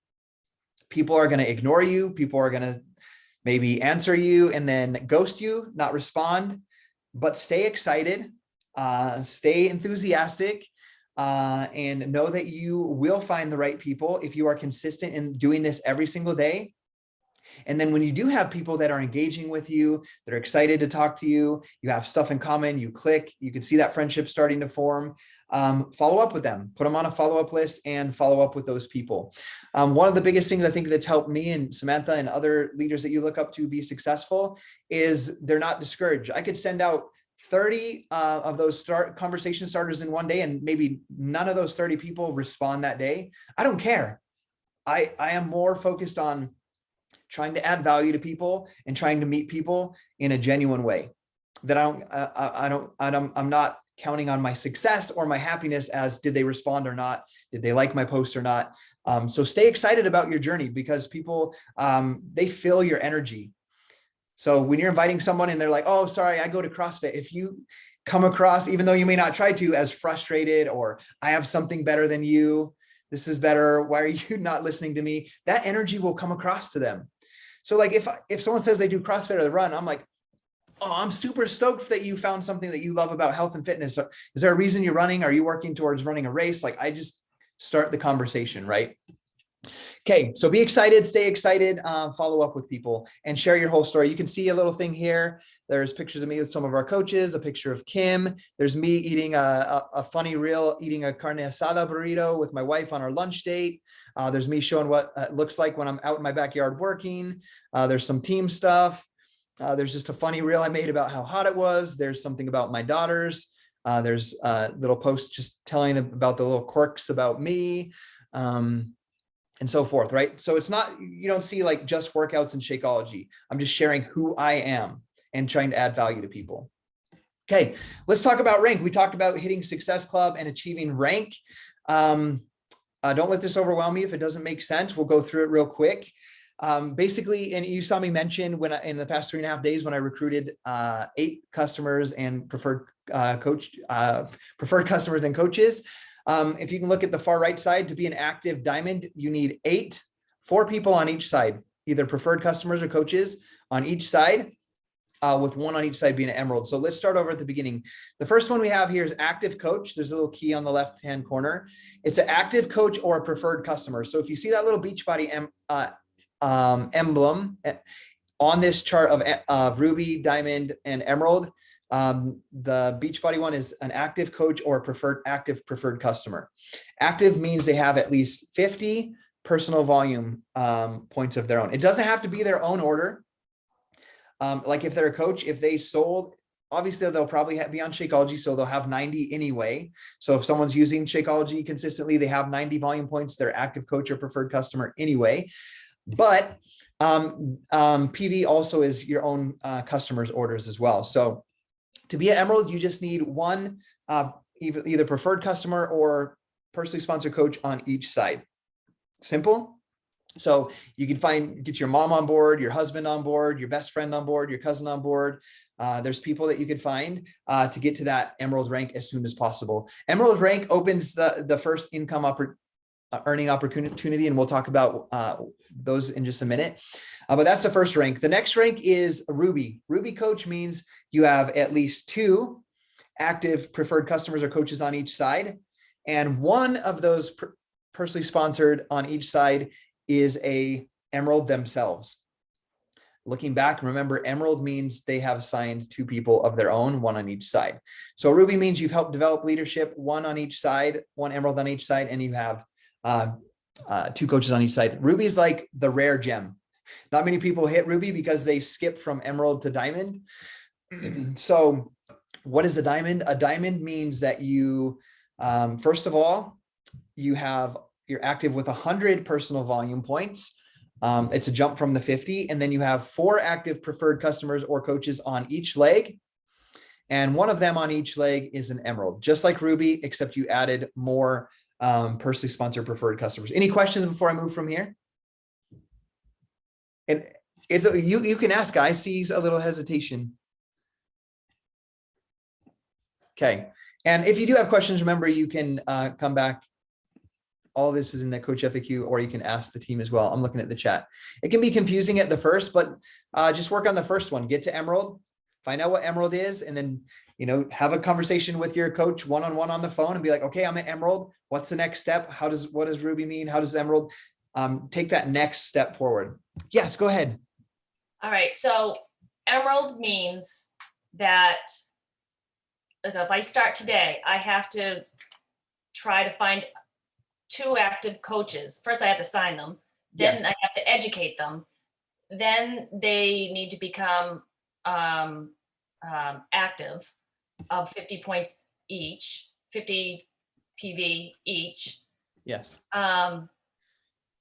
People are going to ignore you. People are going to maybe answer you and then ghost you, not respond, but stay excited, stay enthusiastic, and know that you will find the right people if you are consistent in doing this every single day. And then when you do have people that are engaging with you, that are excited to talk to you, you have stuff in common, you click, you can see that friendship starting to form, follow up with them, put them on a follow-up list and follow up with those people. One of the biggest things I think that's helped me and Samantha and other leaders that you look up to be successful is they're not discouraged. I could send out 30 of those conversation starters in one day, and maybe none of those 30 people respond that day. I don't care. I am more focused on trying to add value to people and trying to meet people in a genuine way. That I'm not counting on my success or my happiness as did they respond or not? Did they like my post or not? So stay excited about your journey, because people, they feel your energy. So when you're inviting someone and they're like, oh, sorry, I go to CrossFit. If you come across, even though you may not try to, as frustrated, or I have something better than you, this is better, why are you not listening to me? That energy will come across to them. So like if someone says they do CrossFit or they run, I'm like, oh, I'm super stoked that you found something that you love about health and fitness. Is there a reason you're running? Are you working towards running a race? Like, I just start the conversation, right? Okay, so be excited, stay excited, follow up with people and share your whole story. You can see a little thing here. There's pictures of me with some of our coaches, a picture of Kim. There's me eating a funny reel, eating a carne asada burrito with my wife on our lunch date. There's me showing what it looks like when I'm out in my backyard working. There's some team stuff. There's just a funny reel I made about how hot it was. There's something about my daughters. There's a little post just telling about the little quirks about me. and so forth, right? So it's not, you don't see like just workouts and Shakeology. I'm just sharing who I am and trying to add value to people. Okay, let's talk about rank. We talked about hitting Success Club and achieving rank. Don't let this overwhelm you if it doesn't make sense. We'll go through it real quick. Basically, and you saw me mention when in the past 3.5 days when I recruited 8 customers and preferred customers and coaches. If you can look at the far right side, to be an active diamond, you need 4 people on each side, either preferred customers or coaches on each side, with 1 on each side being an emerald. So let's start over at the beginning. The first one we have here is active coach. There's a little key on the left-hand corner. It's an active coach or a preferred customer. So if you see that little Beachbody emblem on this chart of ruby, diamond, and emerald, the Beachbody one is an active coach or preferred customer. Active means they have at least 50 personal volume points of their own. It doesn't have to be their own order. Like if they're a coach, if they sold, obviously they'll probably be on Shakeology, so they'll have 90 anyway. So if someone's using Shakeology consistently, they have 90 volume points, they're active coach or preferred customer anyway. But PV also is your own customers' orders as well. So to be an emerald, you just need 1 either preferred customer or personally sponsored coach on each side. Simple. So you can get your mom on board, your husband on board, your best friend on board, your cousin on board. There's people that you could find to get to that emerald rank as soon as possible. Emerald rank opens the first income earning opportunity, and we'll talk about those in just a minute. But that's the first rank. The next rank is Ruby. Ruby coach means you have at least 2 active preferred customers or coaches on each side, and 1 of those personally sponsored on each side is a emerald themselves. Looking back, remember, emerald means they have assigned 2 people of their own, 1 on each side. So ruby means you've helped develop leadership, 1 on each side, 1 emerald on each side, and you have 2 coaches on each side. Ruby is like the rare gem. Not many people hit ruby because they skip from emerald to diamond. So what is a diamond? A diamond means that you, first of all, you're active with 100 personal volume points. It's a jump from the 50. And then you have 4 active preferred customers or coaches on each leg. And 1 of them on each leg is an emerald, just like ruby, except you added more personally sponsored preferred customers. Any questions before I move from here? And you can ask. I see a little hesitation. Okay. And if you do have questions, remember, you can come back. All this is in the coach FAQ, or you can ask the team as well. I'm looking at the chat. It can be confusing at the first, but just work on the first one. Get to emerald, find out what emerald is, and then, have a conversation with your coach one-on-one on the phone and be like, okay, I'm an emerald. What's the next step? What does ruby mean? How does emerald? Take that next step forward. Yes, go ahead. All right. So emerald means that if I start today, I have to try to find 2 active coaches. First, I have to sign them. Then Yes. I have to educate them. Then they need to become active of 50 points each, 50 PV each. Yes.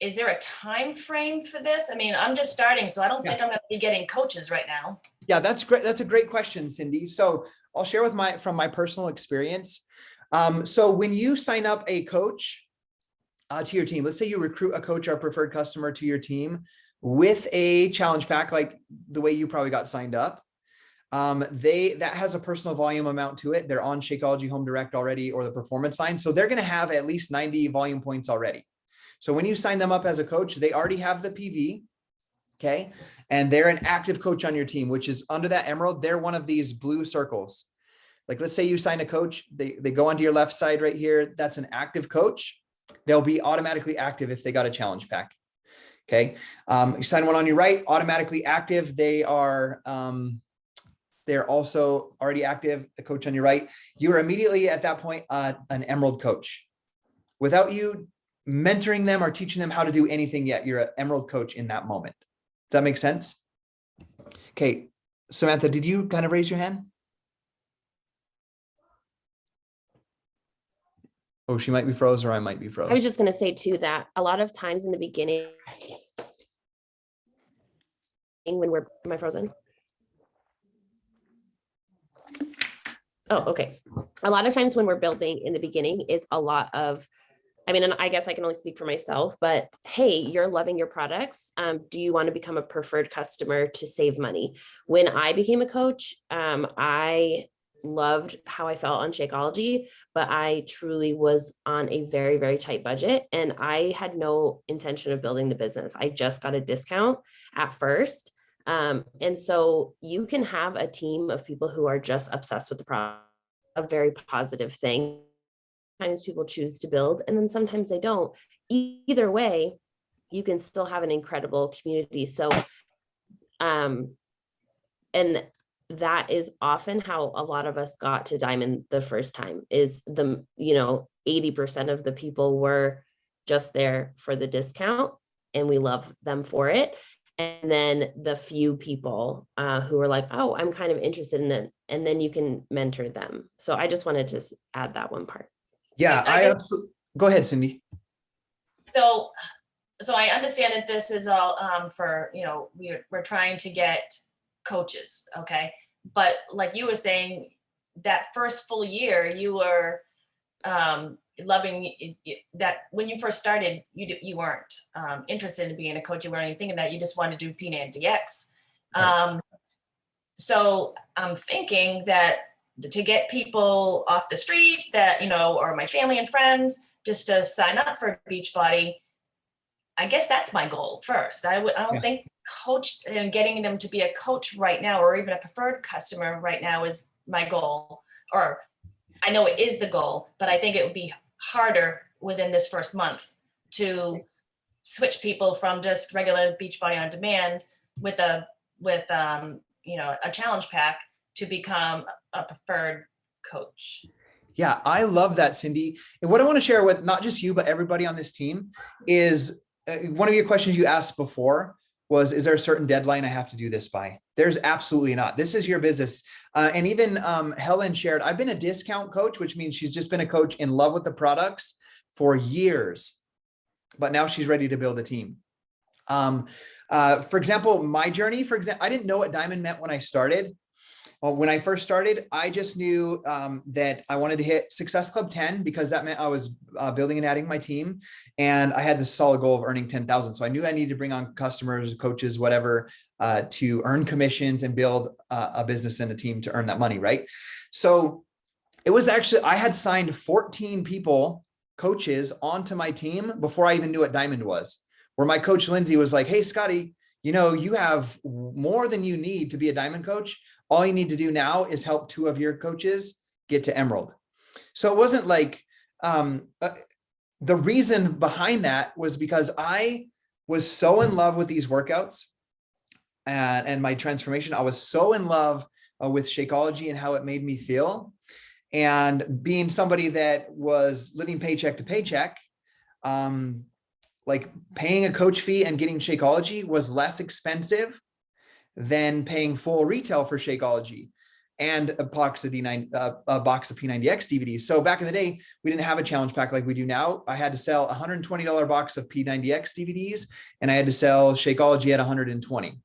Is there a time frame for this? I mean, I'm just starting, so I don't think I'm going to be getting coaches right now. Yeah, that's great. That's a great question, Cindy. So I'll share from my personal experience. So when you sign up a coach to your team, let's say you recruit a coach or preferred customer to your team with a challenge pack, like the way you probably got signed up, that has a personal volume amount to it. They're on Shakeology Home Direct already, or the performance line. So they're going to have at least 90 volume points already. So when you sign them up as a coach, they already have the PV. Okay. And they're an active coach on your team, which is under that emerald. They're one of these blue circles. Like, let's say you sign a coach, they go onto your left side right here. That's an active coach. They'll be automatically active if they got a challenge pack. Okay. You sign one on your right, automatically active. They're also already active. The coach on your right, you're immediately at that point, an emerald coach without you mentoring them or teaching them how to do anything yet. You're an emerald coach in that moment. Does that make sense? Okay. Samantha, did you kind of raise your hand? Oh, she might be froze or I might be I was froze. just going to say too that a lot of times in the beginning, when am I frozen? Oh, okay. A lot of times when we're building in the beginning, it's a lot of, I mean, and I guess I can only speak for myself, but hey, you're loving your products. Do you want to become a preferred customer to save money? When I became a coach, I loved how I felt on Shakeology, but I truly was on a very, very tight budget and I had no intention of building the business. I just got a discount at first. And so you can have a team of people who are just obsessed with the product, a very positive thing. Sometimes people choose to build and then sometimes they don't. Either way, you can still have an incredible community. So, and that is often how a lot of us got to Diamond the first time is 80% of the people were just there for the discount and we love them for it. And then the few people who are like, oh, I'm kind of interested in it. And then you can mentor them. So I just wanted to add that one part. Yeah, I just- absolutely. Go ahead, Cindy. So I understand that this is all for, we're trying to get coaches, okay? But like you were saying, that first full year, you were loving that when you first started, you weren't interested in being a coach. You weren't even thinking that. You just wanted to do P90X. Right. So I'm thinking that to get people off the street that, or my family and friends just to sign up for Beachbody, I guess that's my goal first. I don't think coach and getting them to be a coach right now, or even a preferred customer right now is my goal, or I know it is the goal, but I think it would be harder within this first month to switch people from just regular Beachbody on demand with a challenge pack to become a preferred coach. Yeah, I love that, Cindy. And what I want to share with not just you, but everybody on this team is one of your questions you asked before was, is there a certain deadline I have to do this by? There's absolutely not. This is your business. And even Helen shared, I've been a discount coach, which means she's just been a coach in love with the products for years, but now she's ready to build a team. For example, my journey, I didn't know what Diamond meant when I started. Well, when I first started, I just knew that I wanted to hit Success Club 10 because that meant I was building and adding my team. And I had this solid goal of earning 10,000. So I knew I needed to bring on customers, coaches, whatever, to earn commissions and build a business and a team to earn that money, right? So it was actually, I had signed 14 people, coaches, onto my team before I even knew what Diamond was, where my coach, Lindsay, was like, hey, Scotty, you have more than you need to be a Diamond coach. All you need to do now is help 2 of your coaches get to Emerald. So it wasn't like, the reason behind that was because I was so in love with these workouts and my transformation. I was so in love with Shakeology and how it made me feel. And being somebody that was living paycheck to paycheck, like paying a coach fee and getting Shakeology was less expensive than paying full retail for Shakeology and a box of P90X DVDs. So back in the day, we didn't have a challenge pack like we do now. I had to sell a $120 box of P90X DVDs and I had to sell Shakeology at 120.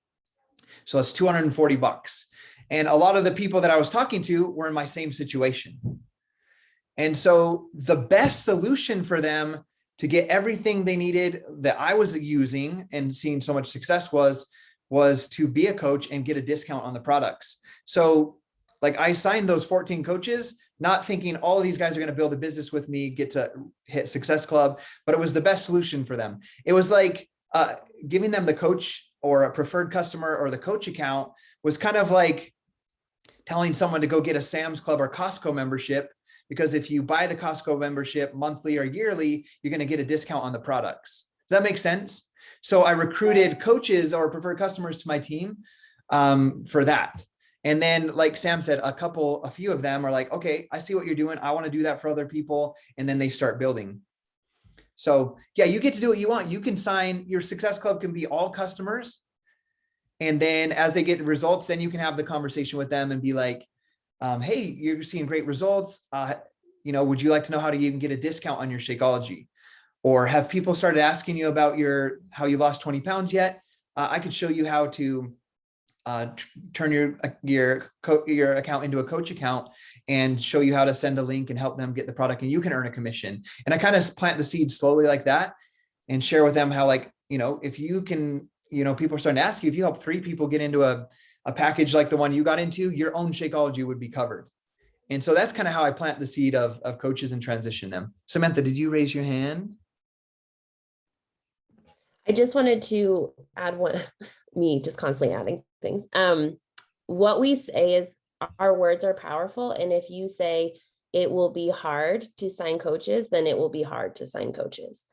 So it's $240. And a lot of the people that I was talking to were in my same situation. And so the best solution for them to get everything they needed that I was using and seeing so much success was to be a coach and get a discount on the products. So like I signed those 14 coaches, not thinking all of these guys are going to build a business with me, get to hit Success Club, but it was the best solution for them. It was like giving them the coach or a preferred customer or the coach account was kind of like telling someone to go get a Sam's Club or Costco membership, because if you buy the Costco membership monthly or yearly, you're going to get a discount on the products. Does that make sense? So I recruited coaches or preferred customers to my team for that. And then, like Sam said, a few of them are like, okay, I see what you're doing. I want to do that for other people. And then they start building. So yeah, you get to do what you want. You can sign, your Success Club can be all customers. And then as they get results, then you can have the conversation with them and be like, hey, you're seeing great results. would you like to know how to even get a discount on your Shakeology? Or have people started asking you about how you lost 20 pounds yet? I could show you how to turn your account into a coach account and show you how to send a link and help them get the product, and you can earn a commission. And I kind of plant the seed slowly like that and share with them how, like, if you can, people are starting to ask you, if you help 3 people get into a package like the one you got into, your own Shakeology would be covered. And so that's kind of how I plant the seed of coaches and transition them. Samantha, did you raise your hand? I just wanted to add one, me just constantly adding things. What we say is our words are powerful. And if you say it will be hard to sign coaches, then it will be hard to sign coaches.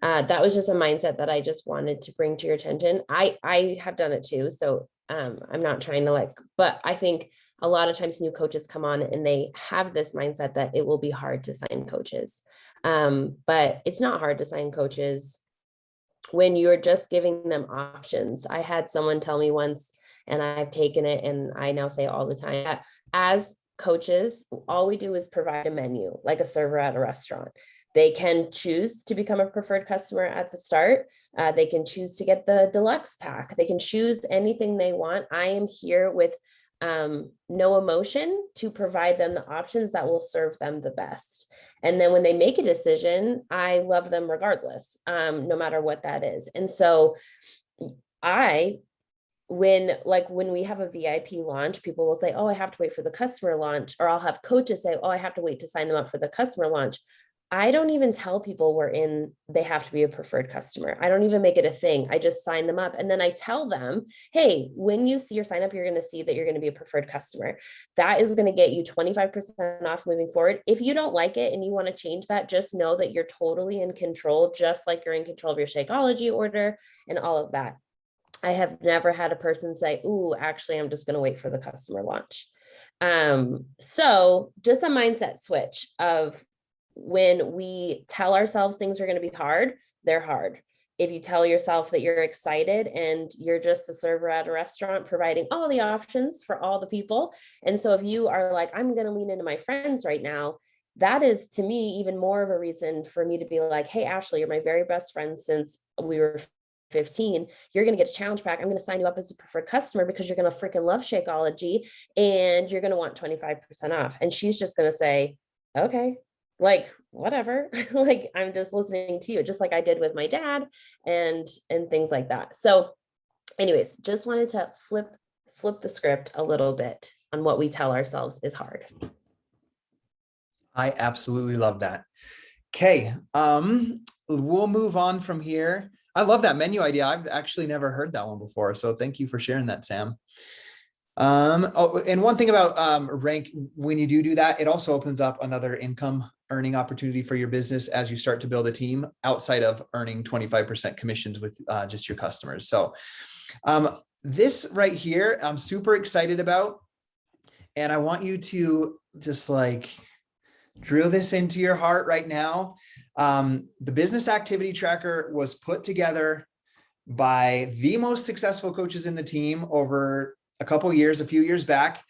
That was just a mindset that I just wanted to bring to your attention. I have done it too. So I'm not trying to but I think a lot of times new coaches come on and they have this mindset that it will be hard to sign coaches. But it's not hard to sign coaches when you're just giving them options. I had someone tell me once, and I've taken it and I now say all the time, that as coaches, all we do is provide a menu, like a server at a restaurant. They can choose to become a preferred customer at the start. They can choose to get the deluxe pack. They can choose anything they want. I am here with no emotion to provide them the options that will serve them the best. And then when they make a decision, I love them regardless, no matter what that is. And so when we have a VIP launch, people will say, oh, I have to wait for the customer launch, or I'll have coaches say, oh, I have to wait to sign them up for the customer launch. I don't even tell people they have to be a preferred customer. I don't even make it a thing. I just sign them up. And then I tell them, hey, when you see your sign up, you're going to see that you're going to be a preferred customer. That is going to get you 25% off moving forward. If you don't like it and you want to change that, just know that you're totally in control, just like you're in control of your Shakeology order and all of that. I have never had a person say, ooh, actually, I'm just going to wait for the customer launch. So just a mindset switch of, when we tell ourselves things are going to be hard, they're hard. If you tell yourself that you're excited and you're just a server at a restaurant providing all the options for all the people. And so if you are like, I'm going to lean into my friends right now, that is to me even more of a reason for me to be like, hey, Ashley, you're my very best friend since we were 15. You're going to get a challenge pack. I'm going to sign you up as a preferred customer because you're going to freaking love Shakeology and you're going to want 25% off. And she's just going to say, okay, like, whatever, like, I'm just listening to you, just like I did with my dad and things like that. So anyways, just wanted to flip the script a little bit on what we tell ourselves is hard. I absolutely love that. Okay. We'll move on from here. I love that menu idea. I've actually never heard that one before. So thank you for sharing that, Sam. And one thing about rank, when you do that, it also opens up another income earning opportunity for your business as you start to build a team outside of earning 25% commissions with just your customers. So this right here, I'm super excited about, and I want you to just drill this into your heart right now. The business activity tracker was put together by the most successful coaches in the team over a few years back,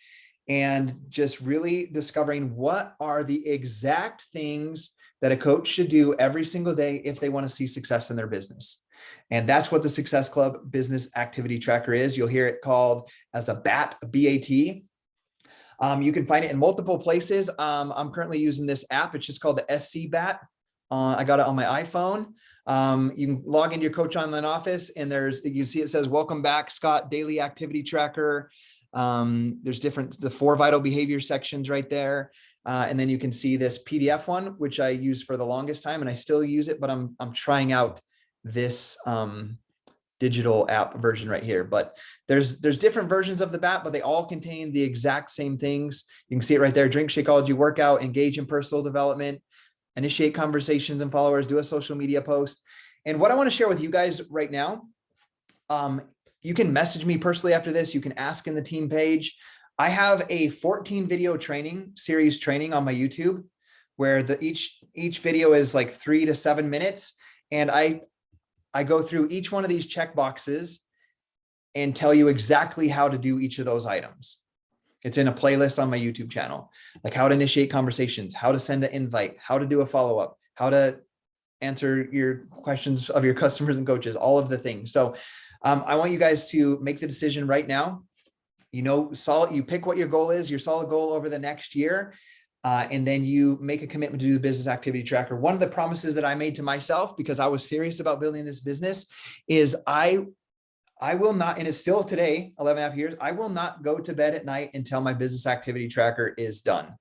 and just really discovering what are the exact things that a coach should do every single day if they want to see success in their business. And that's what the Success Club Business Activity Tracker is. You'll hear it called as a BAT, B-A-T. You can find it in multiple places. I'm currently using this app. It's just called the SC BAT. I got it on my iPhone. You can log into your Coach Online Office, and you see it says, welcome back, Scott, daily activity tracker. There's the 4 vital behavior sections right there. And then you can see this PDF one, which I used for the longest time, and I still use it, but I'm trying out this digital app version right here. But there's different versions of the BAT, but they all contain the exact same things. You can see it right there: drink Shakeology workout, engage in personal development, initiate conversations and followers, do a social media post. And what I want to share with you guys right now, you can message me personally after this. You can ask in the team page. I have a 14 video series training on my YouTube, where each video is like 3 to 7 minutes. And I go through each one of these check boxes and tell you exactly how to do each of those items. It's in a playlist on my YouTube channel, like how to initiate conversations, how to send an invite, how to do a follow-up, how to answer your questions of your customers and coaches, all of the things. So I want you guys to make the decision right now. You pick what your goal is, your solid goal over the next year. And then you make a commitment to do the business activity tracker. One of the promises that I made to myself, because I was serious about building this business, is I will not, and it's still today, 11 and a half years, I will not go to bed at night until my business activity tracker is done.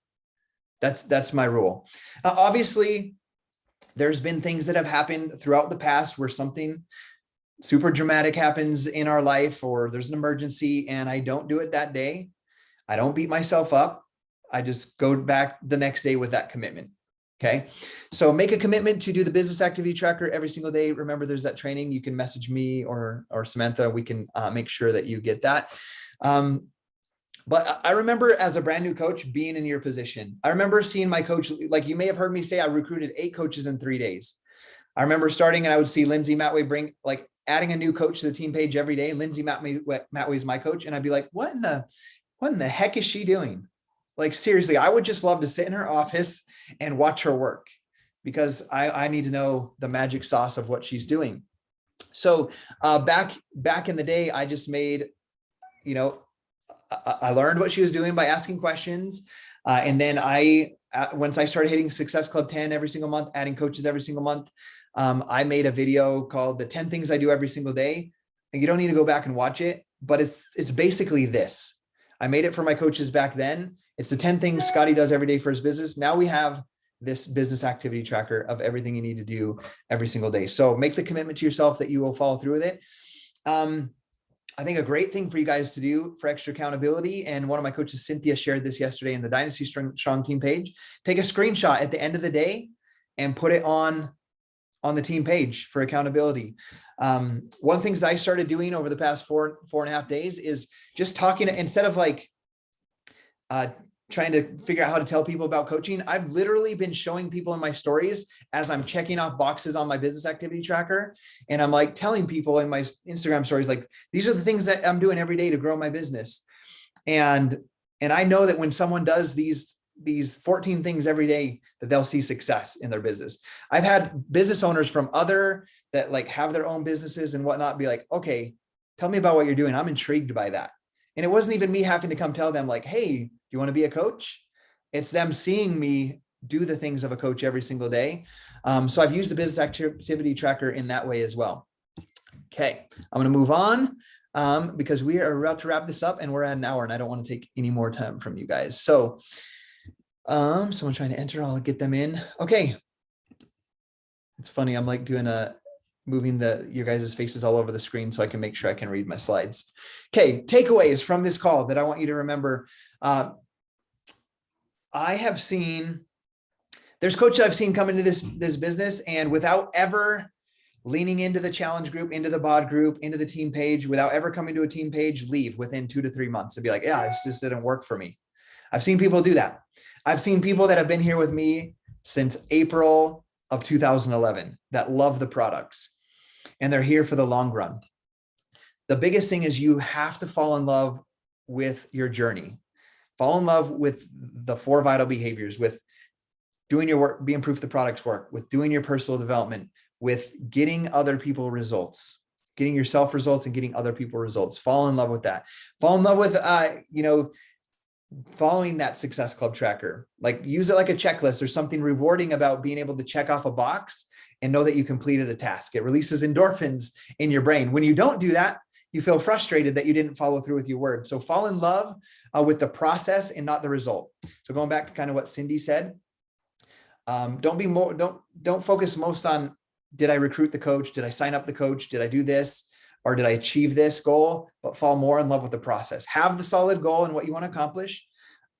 That's my rule. Obviously, there's been things that have happened throughout the past where something super dramatic happens in our life, or there's an emergency and I don't do it that day. I don't beat myself up. I just go back the next day with that commitment. Okay. So make a commitment to do the business activity tracker every single day. Remember, there's that training. You can message me or Samantha. We can make sure that you get that. But I remember as a brand new coach being in your position. I remember seeing my coach, like you may have heard me say, I recruited 8 coaches in 3 days. I remember starting and I would see Lindsay Matway adding a new coach to the team page every day. Lindsay Matway is my coach. And I'd be like, what in the heck is she doing? Like, seriously, I would just love to sit in her office and watch her work, because I need to know the magic sauce of what she's doing. So back in the day, I just made, I learned what she was doing by asking questions. And then once I started hitting Success Club 10 every single month, adding coaches every single month, I made a video called the 10 things I do every single day. And you don't need to go back and watch it, but it's basically this. I made it for my coaches back then. It's the 10 things Scotty does every day for his business. Now we have this business activity tracker of everything you need to do every single day. So make the commitment to yourself that you will follow through with it. I think a great thing for you guys to do for extra accountability, and one of my coaches, Cynthia, shared this yesterday in the Dynasty Strong Team page. Take a screenshot at the end of the day and put it on the team page for accountability. One of the things I started doing over the past four and a half days is just talking, instead of trying to figure out how to tell people about coaching. I've literally been showing people in my stories as I'm checking off boxes on my business activity tracker. And I'm like telling people in my Instagram stories, like, these are the things that I'm doing every day to grow my business. And I know that when someone does these 14 things every day, that they'll see success in their business. I've had business owners from that have their own businesses and whatnot be like, okay, tell me about what you're doing. I'm intrigued by that. And it wasn't even me having to come tell them like, hey, do you want to be a coach? It's them seeing me do the things of a coach every single day. So I've used the business activity tracker in that way as well. Okay, I'm going to move on because we are about to wrap this up and we're at an hour and I don't want to take any more time from you guys. So someone trying to enter, I'll get them in. Okay. It's funny. I'm like moving your guys' faces all over the screen so I can make sure I can read my slides. Okay, takeaways from this call that I want you to remember. There's coaches I've seen come into this business and without ever leaning into the challenge group, into the bod group, into the team page, without ever coming to a team page, leave within 2 to 3 months and be like, yeah, it just didn't work for me. I've seen people do that. I've seen people that have been here with me since April of 2011 that love the products and they're here for the long run. The biggest thing is you have to fall in love with your journey. Fall in love with the 4 vital behaviors, with doing your work, being proof the products work, with doing your personal development, with getting other people results, getting yourself results and getting other people results. Fall in love with that. Fall in love with, following that Success Club tracker. Like, use it like a checklist. There's something rewarding about being able to check off a box and know that you completed a task. It releases endorphins in your brain. When you don't do that, you feel frustrated that you didn't follow through with your word. So fall in love with the process and not the result. So going back to kind of what Cindy said, don't focus most on, did I recruit the coach? Did I sign up the coach? Did I do this? Or did I achieve this goal? But fall more in love with the process. Have the solid goal and what you want to accomplish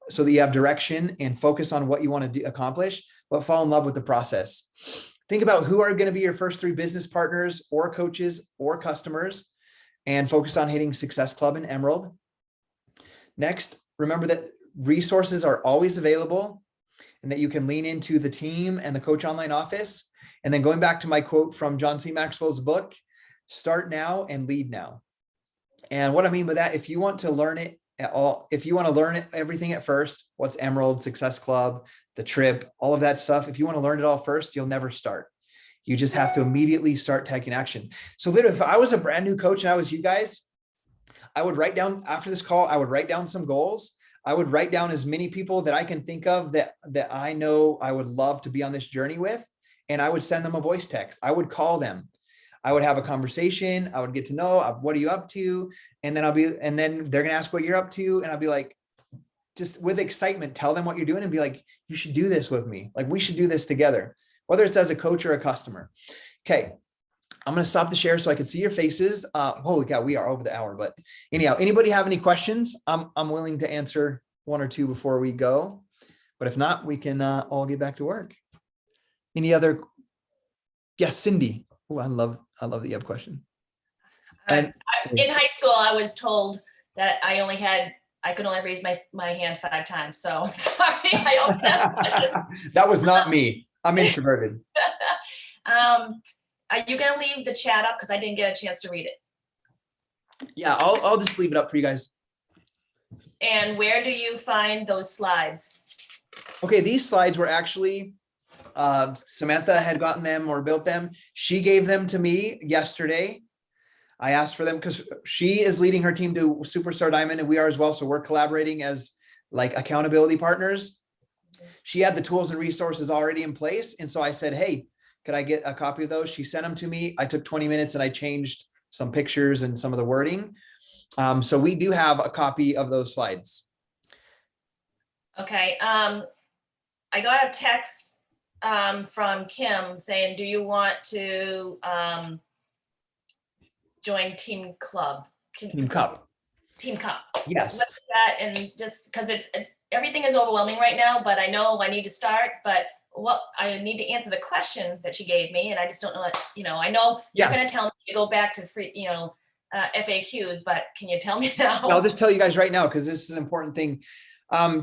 so that you have direction and focus on what you want to accomplish, but fall in love with the process. Think about who are going to be your first 3 business partners or coaches or customers, and focus on hitting Success Club and Emerald. Next, remember that resources are always available and that you can lean into the team and the Coach Online office. And then going back to my quote from John C. Maxwell's book, start now and lead now. And what I mean by that, if you want to learn it if you want to learn everything at first, what's Emerald, Success Club, the trip, all of that stuff, if you want to learn it all first, you'll never start. You just have to immediately start taking action. So literally, if I was a brand new coach and I was you guys, I would write down after this call, I would write down some goals. I would write down as many people that I can think of that I know I would love to be on this journey with. And I would send them a voice text. I would call them. I would have a conversation. I would get to know, what are you up to? And then they're going to ask what you're up to. And I'll be like, just with excitement, tell them what you're doing and be like, you should do this with me. Like, we should do this together, whether it's as a coach or a customer. Okay. I'm going to stop the share so I can see your faces. Holy cow, we are over the hour, but anyhow, anybody have any questions? I'm willing to answer one or two before we go, but if not, we can all get back to work. Any other? Yeah, Cindy. Oh, I love that you have a question. And in high school, I was told that I could only raise my hand 5 times. So sorry, I always ask questions. That was not me. I'm introverted. Are you gonna leave the chat up? Because I didn't get a chance to read it. Yeah, I'll just leave it up for you guys. And where do you find those slides? Okay, these slides were actually, Samantha had gotten them or built them. She gave them to me yesterday. I asked for them because she is leading her team to Superstar Diamond and we are as well. So we're collaborating as like accountability partners. She had the tools and resources already in place. And so I said, hey, could I get a copy of those? She sent them to me. I took 20 minutes and I changed some pictures and some of the wording. So we do have a copy of those slides. Okay. I got a text from Kim saying, do you want to join Team Club? Team Cup. Team Cup. Yes. What's that? And just because it's everything is overwhelming right now, but I know I need to start, but I need to answer the question that she gave me. And I just don't know what, I know you're going to tell me to go back to free, FAQs, but can you tell me now? I'll just tell you guys right now, because this is an important thing.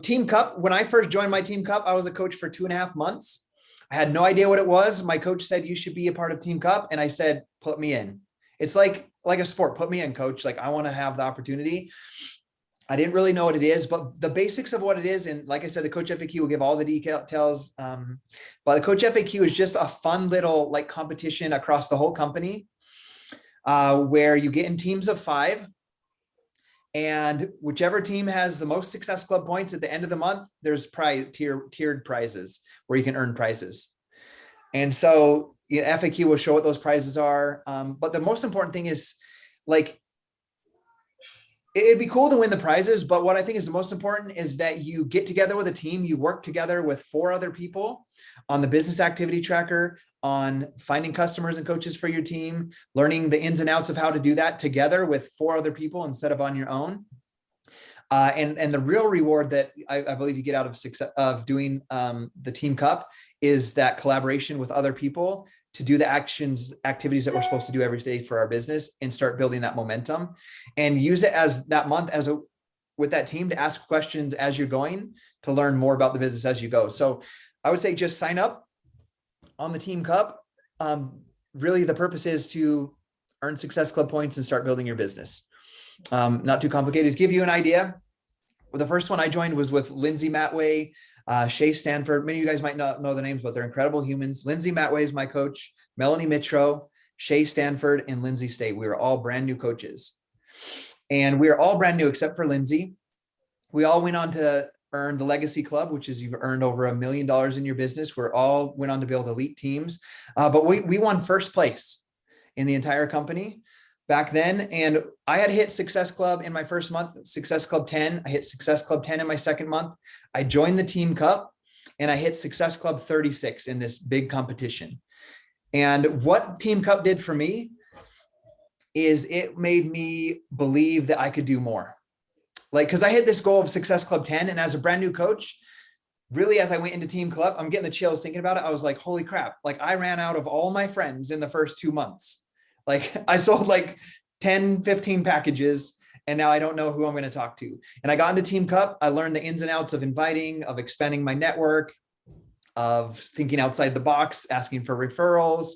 Team Cup, when I first joined my Team Cup, I was a coach for 2.5 months. I had no idea what it was. My coach said, you should be a part of Team Cup. And I said, put me in. It's like a sport, put me in, coach. Like, I want to have the opportunity. I didn't really know what it is, but the basics of what it is. And like I said, the Coach FAQ will give all the details. But the Coach FAQ is just a fun little like competition across the whole company where you get in teams of 5. And whichever team has the most Success Club points at the end of the month, there's tiered prizes where you can earn prizes. And so FAQ will show what those prizes are. But the most important thing is like, it'd be cool to win the prizes, but what I think is the most important is that you get together with a team, you work together with 4 other people on the business activity tracker, on finding customers and coaches for your team, learning the ins and outs of how to do that together with 4 other people instead of on your own. And the real reward that I believe you get out of success of doing the Team Cup is that collaboration with other people to do the activities that we're supposed to do every day for our business and start building that momentum and use it as that month with that team to ask questions as you're going to learn more about the business as you go. So I would say just sign up on the Team Cup. Really the purpose is to earn Success Club points and start building your business. Not too complicated. To give you an idea, well, the first one I joined was with Lindsay Matway, Shay Stanford. Many of you guys might not know the names, but they're incredible humans. Lindsay Matway is my coach, Melanie Mitro, Shay Stanford, and Lindsay State. We were all brand new coaches. And we are all brand new except for Lindsay. We all went on to earn the Legacy Club, which is you've earned over $1 million in your business. We're all went on to build elite teams. But we won first place in the entire company back then. And I had hit Success Club in my first month, Success Club 10. I hit Success Club 10 in my second month. I joined the Team Cup and I hit Success Club 36 in this big competition. And what Team Cup did for me is it made me believe that I could do more. Like, cause I hit this goal of Success Club 10. And as a brand new coach, really, as I went into Team Club, I'm getting the chills thinking about it. I was like, holy crap. Like I ran out of all my friends in the first 2 months. Like I sold like 10, 15 packages and now I don't know who I'm going to talk to. And I got into Team Cup. I learned the ins and outs of inviting, of expanding my network, of thinking outside the box, asking for referrals.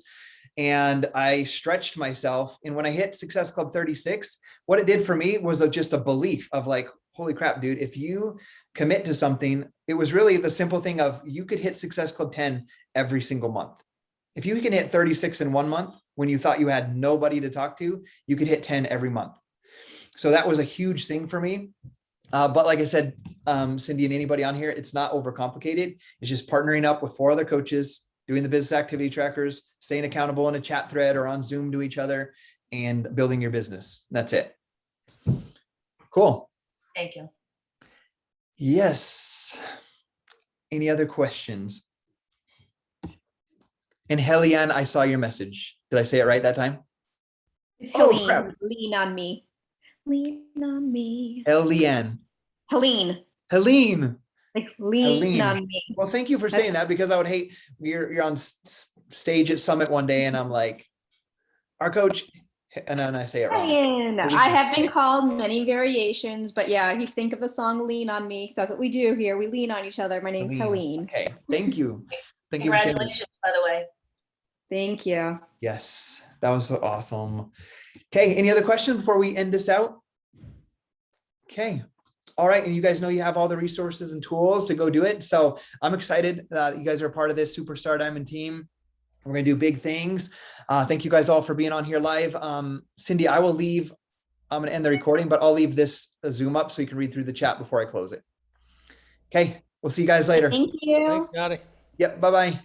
And I stretched myself. And when I hit Success Club 36, what it did for me was just a belief of like, holy crap, dude, if you commit to something, it was really the simple thing of you could hit Success Club 10 every single month. If you can hit 36 in 1 month, when you thought you had nobody to talk to, you could hit 10 every month. So that was a huge thing for me. But like I said, Cindy and anybody on here, it's not overcomplicated. It's just partnering up with 4 other coaches, doing the business activity trackers, staying accountable in a chat thread or on Zoom to each other, and building your business. That's it. Cool. Thank you. Yes. Any other questions? And Helian, I saw your message. Did I say it right that time? It's Oh, Helene. crap. Lean on me. Lean on me. Helian. Helene. Helene. Like lean Helene. on me. Well, thank you for saying that, because I would hate you're on stage at Summit one day and I'm like, our coach, and then I say it wrong. Ryan. Helene. I have been called many variations, but yeah, you think of the song Lean on Me, because that's what we do here. We lean on each other. My name's Helene. Okay, thank you. Thank you for saying that. Congratulations, by the way. Thank you. Yes, that was so awesome. Okay, any other questions before we end this out? Okay. All right, and you guys know you have all the resources and tools to go do it. So I'm excited that you guys are part of this Superstar Diamond team. We're gonna do big things. Thank you guys all for being on here live. Cindy, I will leave. I'm gonna end the recording, but I'll leave this Zoom up so you can read through the chat before I close it. Okay, we'll see you guys later. Thank you. Thanks, Scotty. Yep, bye-bye. Bye.